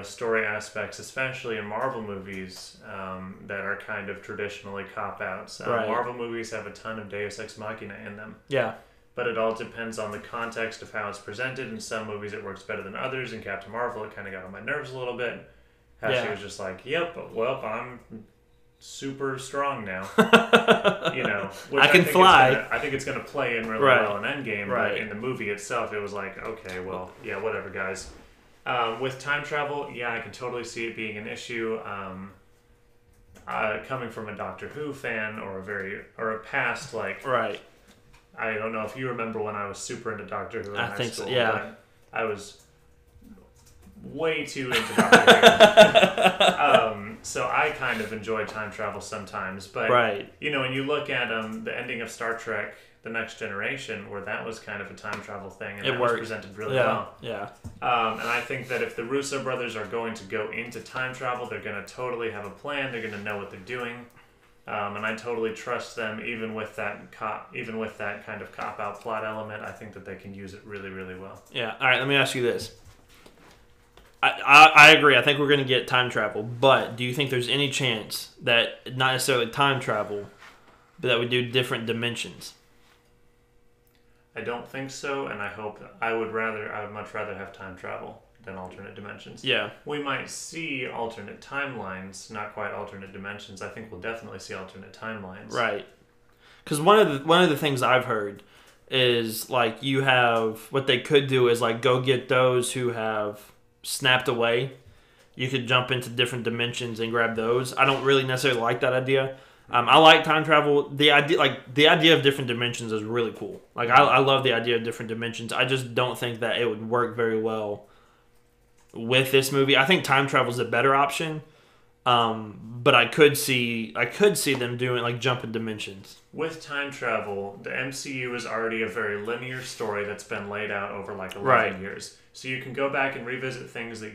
story aspects, especially in Marvel movies, that are kind of traditionally cop-outs. Right. Marvel movies have a ton of Deus Ex Machina in them. Yeah. But it all depends on the context of how it's presented. In some movies, it works better than others. In Captain Marvel, it kind of got on my nerves a little bit. She was just like, yep, well, I'm super strong now. Which I can fly. I think it's going to play in really well in Endgame. Right. But in the movie itself, it was like, okay, well, yeah, whatever, guys. With time travel, yeah, I can totally see it being an issue. Coming from a Doctor Who fan or a past, like... Right. I don't know if you remember when I was super into Doctor Who in high school. So, yeah. But I was way too into Doctor Who. So I I kind of enjoy time travel sometimes, but Right. when you look at the ending of Star Trek: The Next Generation, where that was kind of a time travel thing, and It that worked. was presented really Yeah. well. Yeah. And I think that if the Russo brothers are going to go into time travel, they're going to totally have a plan. They're going to know what they're doing, and I totally trust them. Even with that kind of cop out plot element, I think that they can use it really, really well. Yeah. All right. Let me ask you this. I agree. I think we're going to get time travel, but do you think there's any chance that not necessarily time travel, but that we do different dimensions? I don't think so, and I would much rather have time travel than alternate dimensions. Yeah. We might see alternate timelines, not quite alternate dimensions. I think we'll definitely see alternate timelines. Right. Because one of the things I've heard is like you have what they could do is like go get those who have snapped away. You could jump into different dimensions and grab those. I don't really necessarily like that idea. I like time travel. The idea of different dimensions is really cool. Like I love the idea of different dimensions. I just don't think that it would work very well with this movie. I think time travel is a better option. But I could see them doing like jumping dimensions. With time travel, the MCU is already a very linear story that's been laid out over like 11 Right. years. So you can go back and revisit things that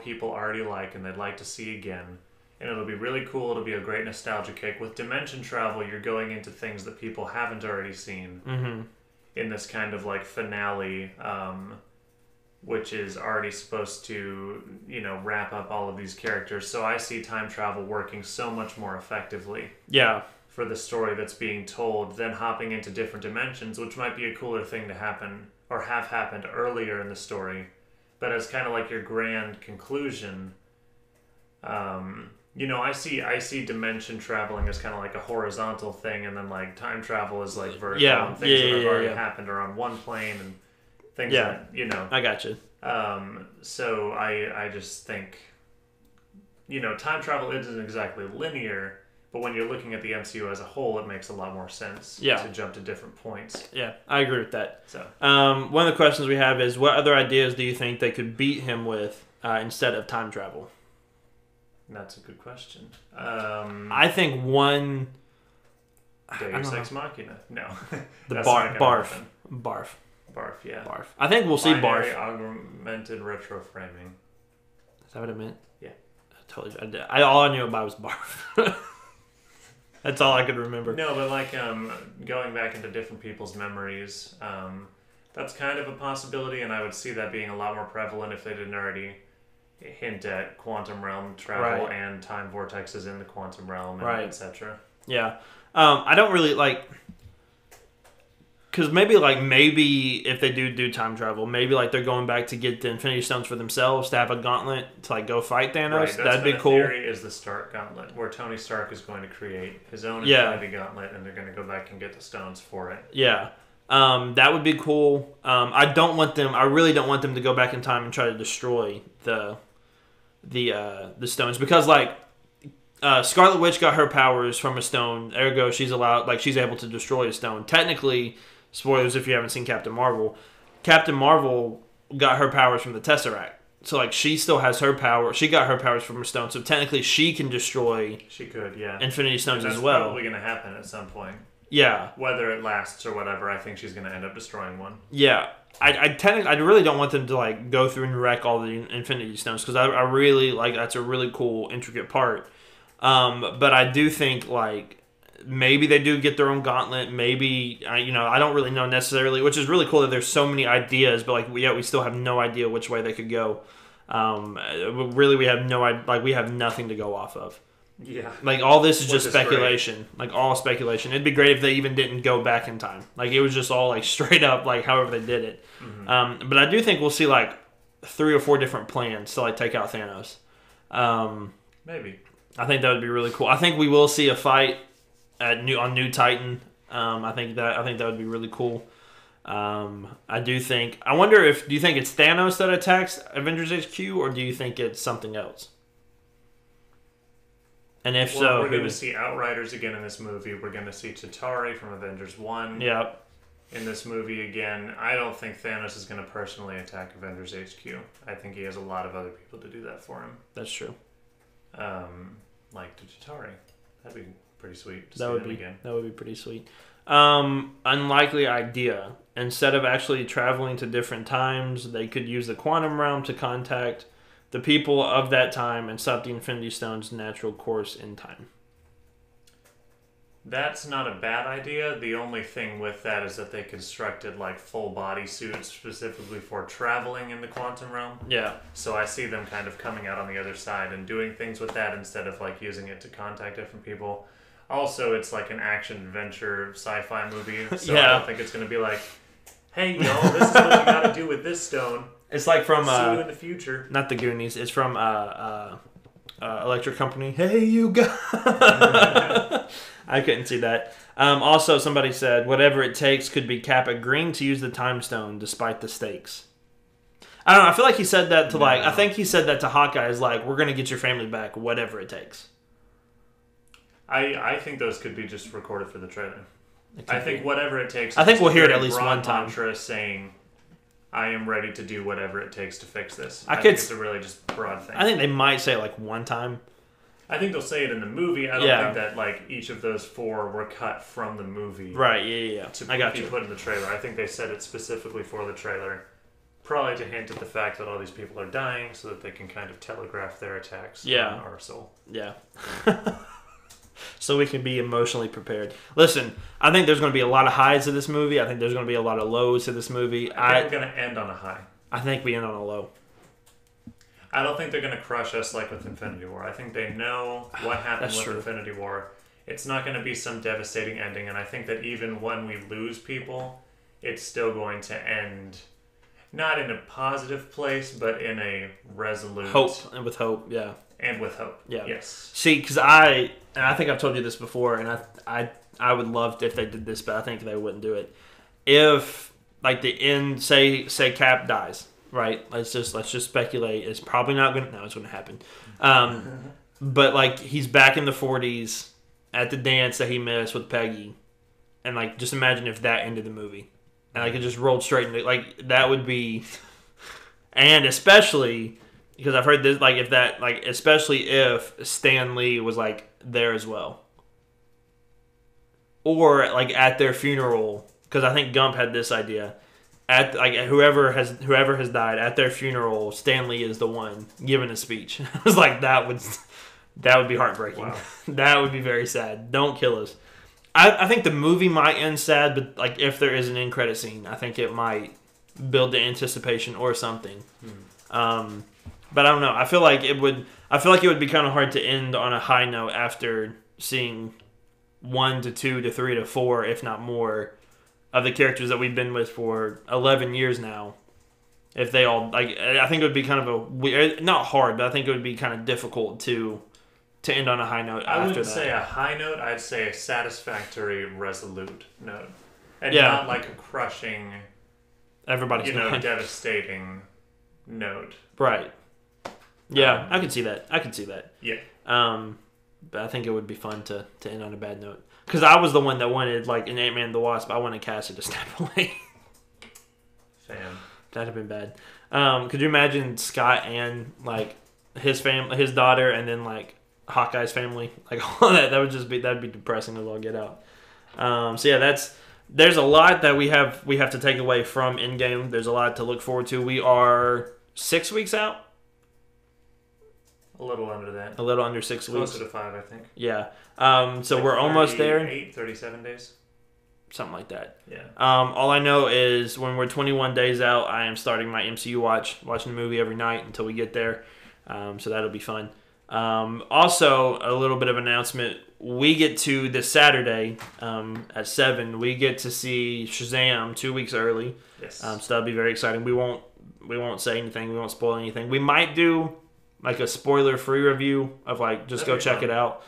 people already like and they'd like to see again. And it'll be really cool. It'll be a great nostalgia kick. With dimension travel, you're going into things that people haven't already seen in this kind of like finale, which is already supposed to, wrap up all of these characters. So I see time travel working so much more effectively. Yeah. For the story that's being told than hopping into different dimensions, which might be a cooler thing to happen or have happened earlier in the story. But as kind of like your grand conclusion, I see dimension traveling as kind of like a horizontal thing, and then like time travel is like vertical and things that have already happened are on one plane and things that, I got you. So I just think, time travel isn't exactly linear, but when you're looking at the MCU as a whole, it makes a lot more sense to jump to different points. Yeah, I agree with that. So, one of the questions we have is, what other ideas do you think they could beat him with instead of time travel? That's a good question. I think one... Deus Ex Machina. No. The Barf. Barf, yeah. Barf. I think we'll see Binary Barf. augmented retro framing. Is that what it meant? Yeah. All I knew about was Barf. That's all I could remember. No, but like going back into different people's memories, that's kind of a possibility, and I would see that being a lot more prevalent if they didn't already hint at quantum realm travel and time vortexes in the quantum realm, and etc. Yeah. I don't really like... Because maybe if they do time travel, maybe like they're going back to get the Infinity Stones for themselves to have a gauntlet to like go fight Thanos. Right, that'd be cool. Theory is the Stark Gauntlet, where Tony Stark is going to create his own Infinity Gauntlet, and they're going to go back and get the stones for it. Yeah, that would be cool. I really don't want them to go back in time and try to destroy the stones, because like Scarlet Witch got her powers from a stone. Ergo, she's able to destroy a stone. Technically. Spoilers if you haven't seen Captain Marvel. Captain Marvel got her powers from the Tesseract. So, like, she still has her power. She got her powers from a stone. So, technically, she can destroy Infinity Stones as well. That's probably going to happen at some point. Yeah. Whether it lasts or whatever, I think she's going to end up destroying one. Yeah. I really don't want them to, like, go through and wreck all the Infinity Stones, because I really, like, that's a really cool, intricate part. But I do think, like, maybe they do get their own gauntlet. Maybe, I don't really know necessarily, which is really cool that there's so many ideas, but we still have no idea which way they could go. Really, we have no idea, like, we have nothing to go off of. Yeah. Like, all this is just speculation. Great. Like, all speculation. It'd be great if they even didn't go back in time. Like, it was just all, like, straight up, like, however they did it. Mm-hmm. But I do think we'll see, like, 3 or 4 different plans to, like, take out Thanos. Maybe. I think that would be really cool. I think we will see a fight on New Titan. I think that would be really cool. I do think. I wonder do you think it's Thanos that attacks Avengers HQ, or do you think it's something else? And if so, we're going to see Outriders again in this movie. We're going to see Chitauri from Avengers 1. Yep. In this movie again. I don't think Thanos is going to personally attack Avengers HQ. I think he has a lot of other people to do that for him. That's true. like Chitauri. That'd be pretty sweet to That see would them be again. that would be pretty sweet. Unlikely idea. Instead of actually traveling to different times, they could use the quantum realm to contact the people of that time and stop the Infinity Stone's natural course in time. That's not a bad idea. The only thing with that is that they constructed like full body suits specifically for traveling in the quantum realm. Yeah. So I see them kind of coming out on the other side and doing things with that instead of like using it to contact different people. Also, it's like an action adventure sci-fi movie, so I don't think it's going to be like, hey, y'all, this is what you got to do with this stone. It's like from see you in the future. Not the Goonies. It's from Electric Company. Hey, you guys. I couldn't see that. Also, somebody said, whatever it takes could be Cap agreeing to use the time stone despite the stakes. I don't know. I feel like he said that to I think he said that to Hawkeye is like, we're going to get your family back, whatever it takes. I think those could be just recorded for the trailer. I think whatever it takes. I think we'll hear it at least one time. Mantra saying, I am ready to do whatever it takes to fix this. I think it's a really just broad thing. I think they might say it like one time. I think they'll say it in the movie. I don't think that like each of those 4 were cut from the movie. Right, yeah. I got you. Put in the trailer. I think they said it specifically for the trailer. Probably to hint at the fact that all these people are dying so that they can kind of telegraph their attacks on our soul. Yeah. So we can be emotionally prepared. Listen, I think there's going to be a lot of highs to this movie. I think there's going to be a lot of lows to this movie. I think we're going to end on a high. I think we end on a low. I don't think they're going to crush us like with Infinity War. I think they know what happened with Infinity War. It's not going to be some devastating ending, and I think that even when we lose people, it's still going to end not in a positive place, but in a resolute... Hope, and with hope, yeah. And with hope, yeah. Yes. See, because I think I've told you this before, and I would love if they did this, but I think they wouldn't do it. If, like, the end, say Cap dies, right? Let's just speculate. It's probably not going to... No, it's going to happen. But, like, he's back in the 40s at the dance that he missed with Peggy. And, like, just imagine if that ended the movie. And, like, it just rolled straight into... Like, that would be... And especially... Because I've heard this, like, if that... Like, especially if Stan Lee was, like, there as well. Or, like, at their funeral... Because I think Gump had this idea... At like whoever has died at their funeral, Stan Lee is the one giving a speech. I was like, that would be heartbreaking. Wow. That would be very sad. Don't kill us. I think the movie might end sad, but like if there is an end credit scene, I think it might build the anticipation or something. But I don't know. I feel like it would be kind of hard to end on a high note after seeing 1 to 2 to 3 to 4, if not more, of the characters that we've been with for 11 years now. If they all, like, I think it would be kind of a weird, not hard, but I think it would be kind of difficult to end on a high note after that. I wouldn't say a high note, I'd say a satisfactory, resolute note. And not like a crushing, everybody's devastating note. Right. Yeah, I could see that. Yeah. But I think it would be fun to end on a bad note. Because I was the one that wanted, like, an Ant-Man and the Wasp. I wanted Cassie to step away. Fam. That'd have been bad. Could you imagine Scott and, like, his family, his daughter, and then, like, Hawkeye's family? Like, all that. That'd be depressing as all get out. So, yeah, there's a lot that we have to take away from Endgame. There's a lot to look forward to. We are 6 weeks out. A little under that. A little under 6 weeks. Closer to 5, I think. Yeah. So like we're almost there. 37 days. Something like that. Yeah. All I know is when we're 21 days out, I am starting my MCU watching the movie every night until we get there. So that'll be fun. Also, a little bit of announcement. We get to this Saturday at 7. We get to see Shazam 2 weeks early. Yes. So that'll be very exciting. We won't say anything. We won't spoil anything. We might do like a spoiler-free review of like just go check it out.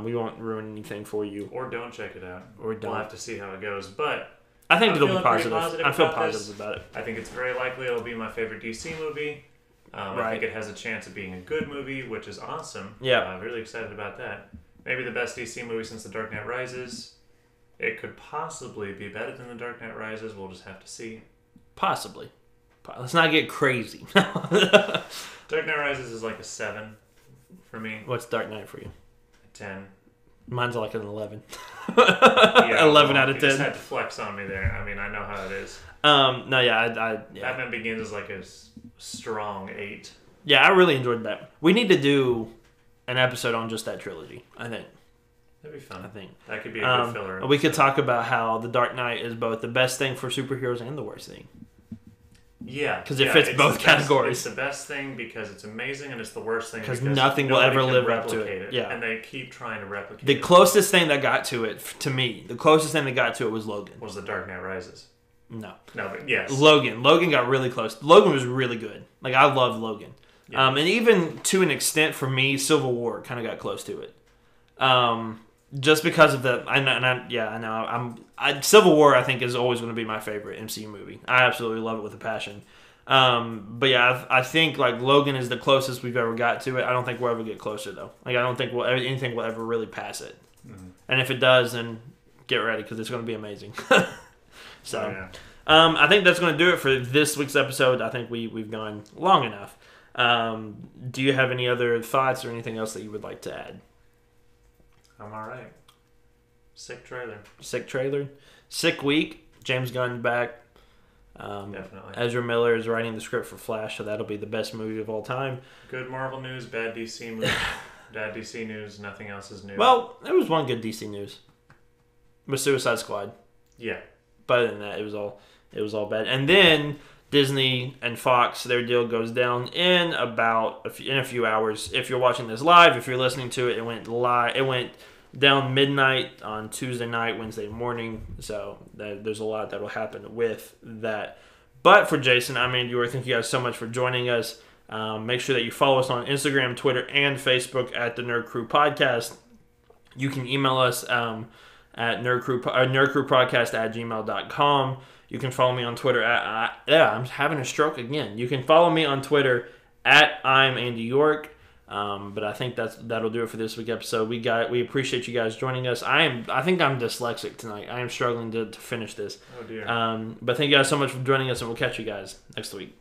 We won't ruin anything for you. Or don't check it out. Or don't. We'll have to see how it goes. But I think it'll be positive. I feel positive about it. I think it's very likely it'll be my favorite DC movie. I think it has a chance of being a good movie, which is awesome. Yeah. I'm really excited about that. Maybe the best DC movie since The Dark Knight Rises. It could possibly be better than The Dark Knight Rises. We'll just have to see. Possibly. Let's not get crazy. Dark Knight Rises is like a 7 for me. What's Dark Knight for you? 10. Mine's like an 11. Yeah, 11 out of You 10. just had to flex on me there. I mean, I know how it is. No, yeah, yeah. Batman Begins is like a strong 8. Yeah, I really enjoyed that. We need to do an episode on just that trilogy, I think. That'd be fun. I think. That could be a good filler. We could talk about how The Dark Knight is both the best thing for superheroes and the worst thing. Yeah. Because it fits both categories. It's the best thing because it's amazing, and it's the worst thing because nothing will ever live up to it. Yeah. And they keep trying to replicate it. The closest thing that got to it, to me, the closest thing that got to it was Logan. Was The Dark Knight Rises. No, but yes. Logan got really close. Logan was really good. Like, I loved Logan. Yeah. And even to an extent, for me, Civil War kind of got close to it. Just because of the, I know. Civil War, I think, is always going to be my favorite MCU movie. I absolutely love it with a passion. But yeah, I think like Logan is the closest we've ever got to it. I don't think we'll ever get closer though. Like, I don't think anything will ever really pass it. Mm-hmm. And if it does, then get ready because it's going to be amazing. So, I think that's going to do it for this week's episode. I think we've gone long enough. Do you have any other thoughts or anything else that you would like to add? I'm all right. Sick trailer. Sick week. James Gunn back. Definitely. Ezra Miller is writing the script for Flash, so that'll be the best movie of all time. Good Marvel news, bad DC news. Bad DC news, nothing else is new. Well, there was one good DC news. With Suicide Squad. Yeah. But other than that, it was all bad. And then Disney and Fox, their deal goes down in a few hours. If you're watching this live, if you're listening to it, it went down midnight on Tuesday night, Wednesday morning. So there's a lot that will happen with that. But for Jason, I'm Andy Orr. Thank you guys so much for joining us. Make sure that you follow us on Instagram, Twitter, and Facebook at the Nerd Crew Podcast. You can email us at nerdcrewpodcast@gmail.com. You can follow me on Twitter I'm having a stroke again. You can follow me on Twitter at I'm Andy York. But I think that'll do it for this week's episode. We appreciate you guys joining us. I think I'm dyslexic tonight. I am struggling to finish this. Oh dear. But thank you guys so much for joining us, and we'll catch you guys next week.